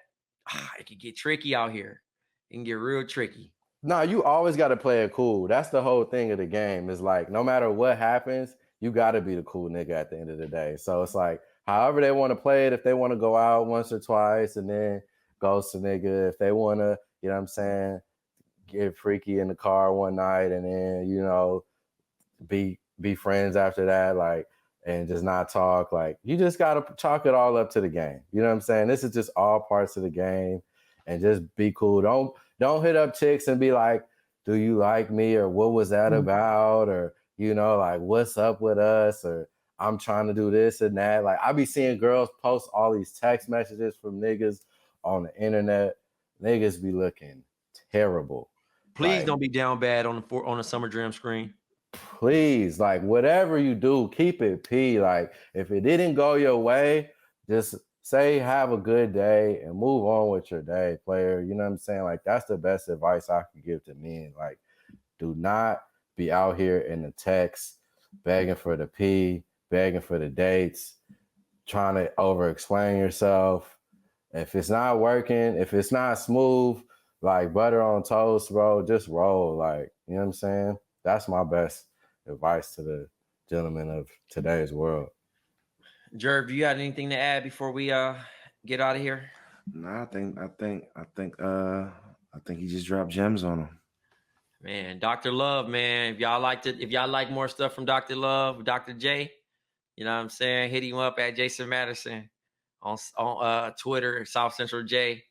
it can get tricky out here. It can get real tricky. No, you always got to play it cool. That's the whole thing of the game. Is like no matter what happens, you got to be the cool nigga at the end of the day. So it's like however they want to play it. If they want to go out once or twice and then ghost a nigga, if they want to, you know what I'm saying, get freaky in the car one night and then be friends after that, like, and just not talk. Like you just got to chalk it all up to the game. You know what I'm saying? This is just all parts of the game, and just be cool. Don't hit up chicks and be like, do you like me? Or what was that about? Or, like, what's up with us? Or I'm trying to do this and that. Like, I be seeing girls post all these text messages from niggas on the internet. Niggas be looking terrible. Please don't be down bad on the Summer Jam screen. Please, like, whatever you do, keep it P. Like, if it didn't go your way, just say have a good day and move on with your day, player. You know what I'm saying? Like, that's the best advice I could give to men. Like, do not be out here in the text begging for the P, begging for the dates, trying to over-explain yourself. If it's not working, if it's not smooth, like butter on toast, bro, just roll. Like, you know what I'm saying? That's my best advice to the gentlemen of today's world. Jerv, do you got anything to add before we get out of here? No, I think he just dropped gems on him. Man, Dr. Love, man. If y'all like more stuff from Dr. Love, Dr. J, you know what I'm saying? Hit him up at Jason Madison on Twitter, South Central J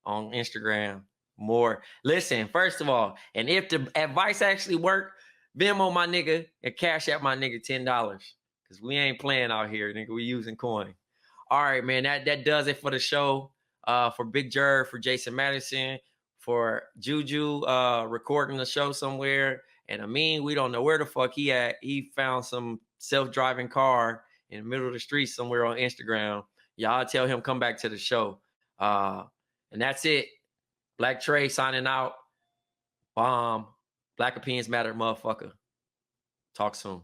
on Instagram. More. Listen, first of all, and if the advice actually worked, Venmo my nigga and Cash App my nigga $10. Because we ain't playing out here, nigga. We using coin. All right, man. That does it for the show. For Big Jerv, for Jason Madison, for Juju recording the show somewhere. And Amin, we don't know where the fuck he at. He found some self-driving car in the middle of the street somewhere on Instagram. Y'all tell him come back to the show. And that's it. Black Trey signing out. BOMM. Black opinions matter, motherfucker. Talk soon.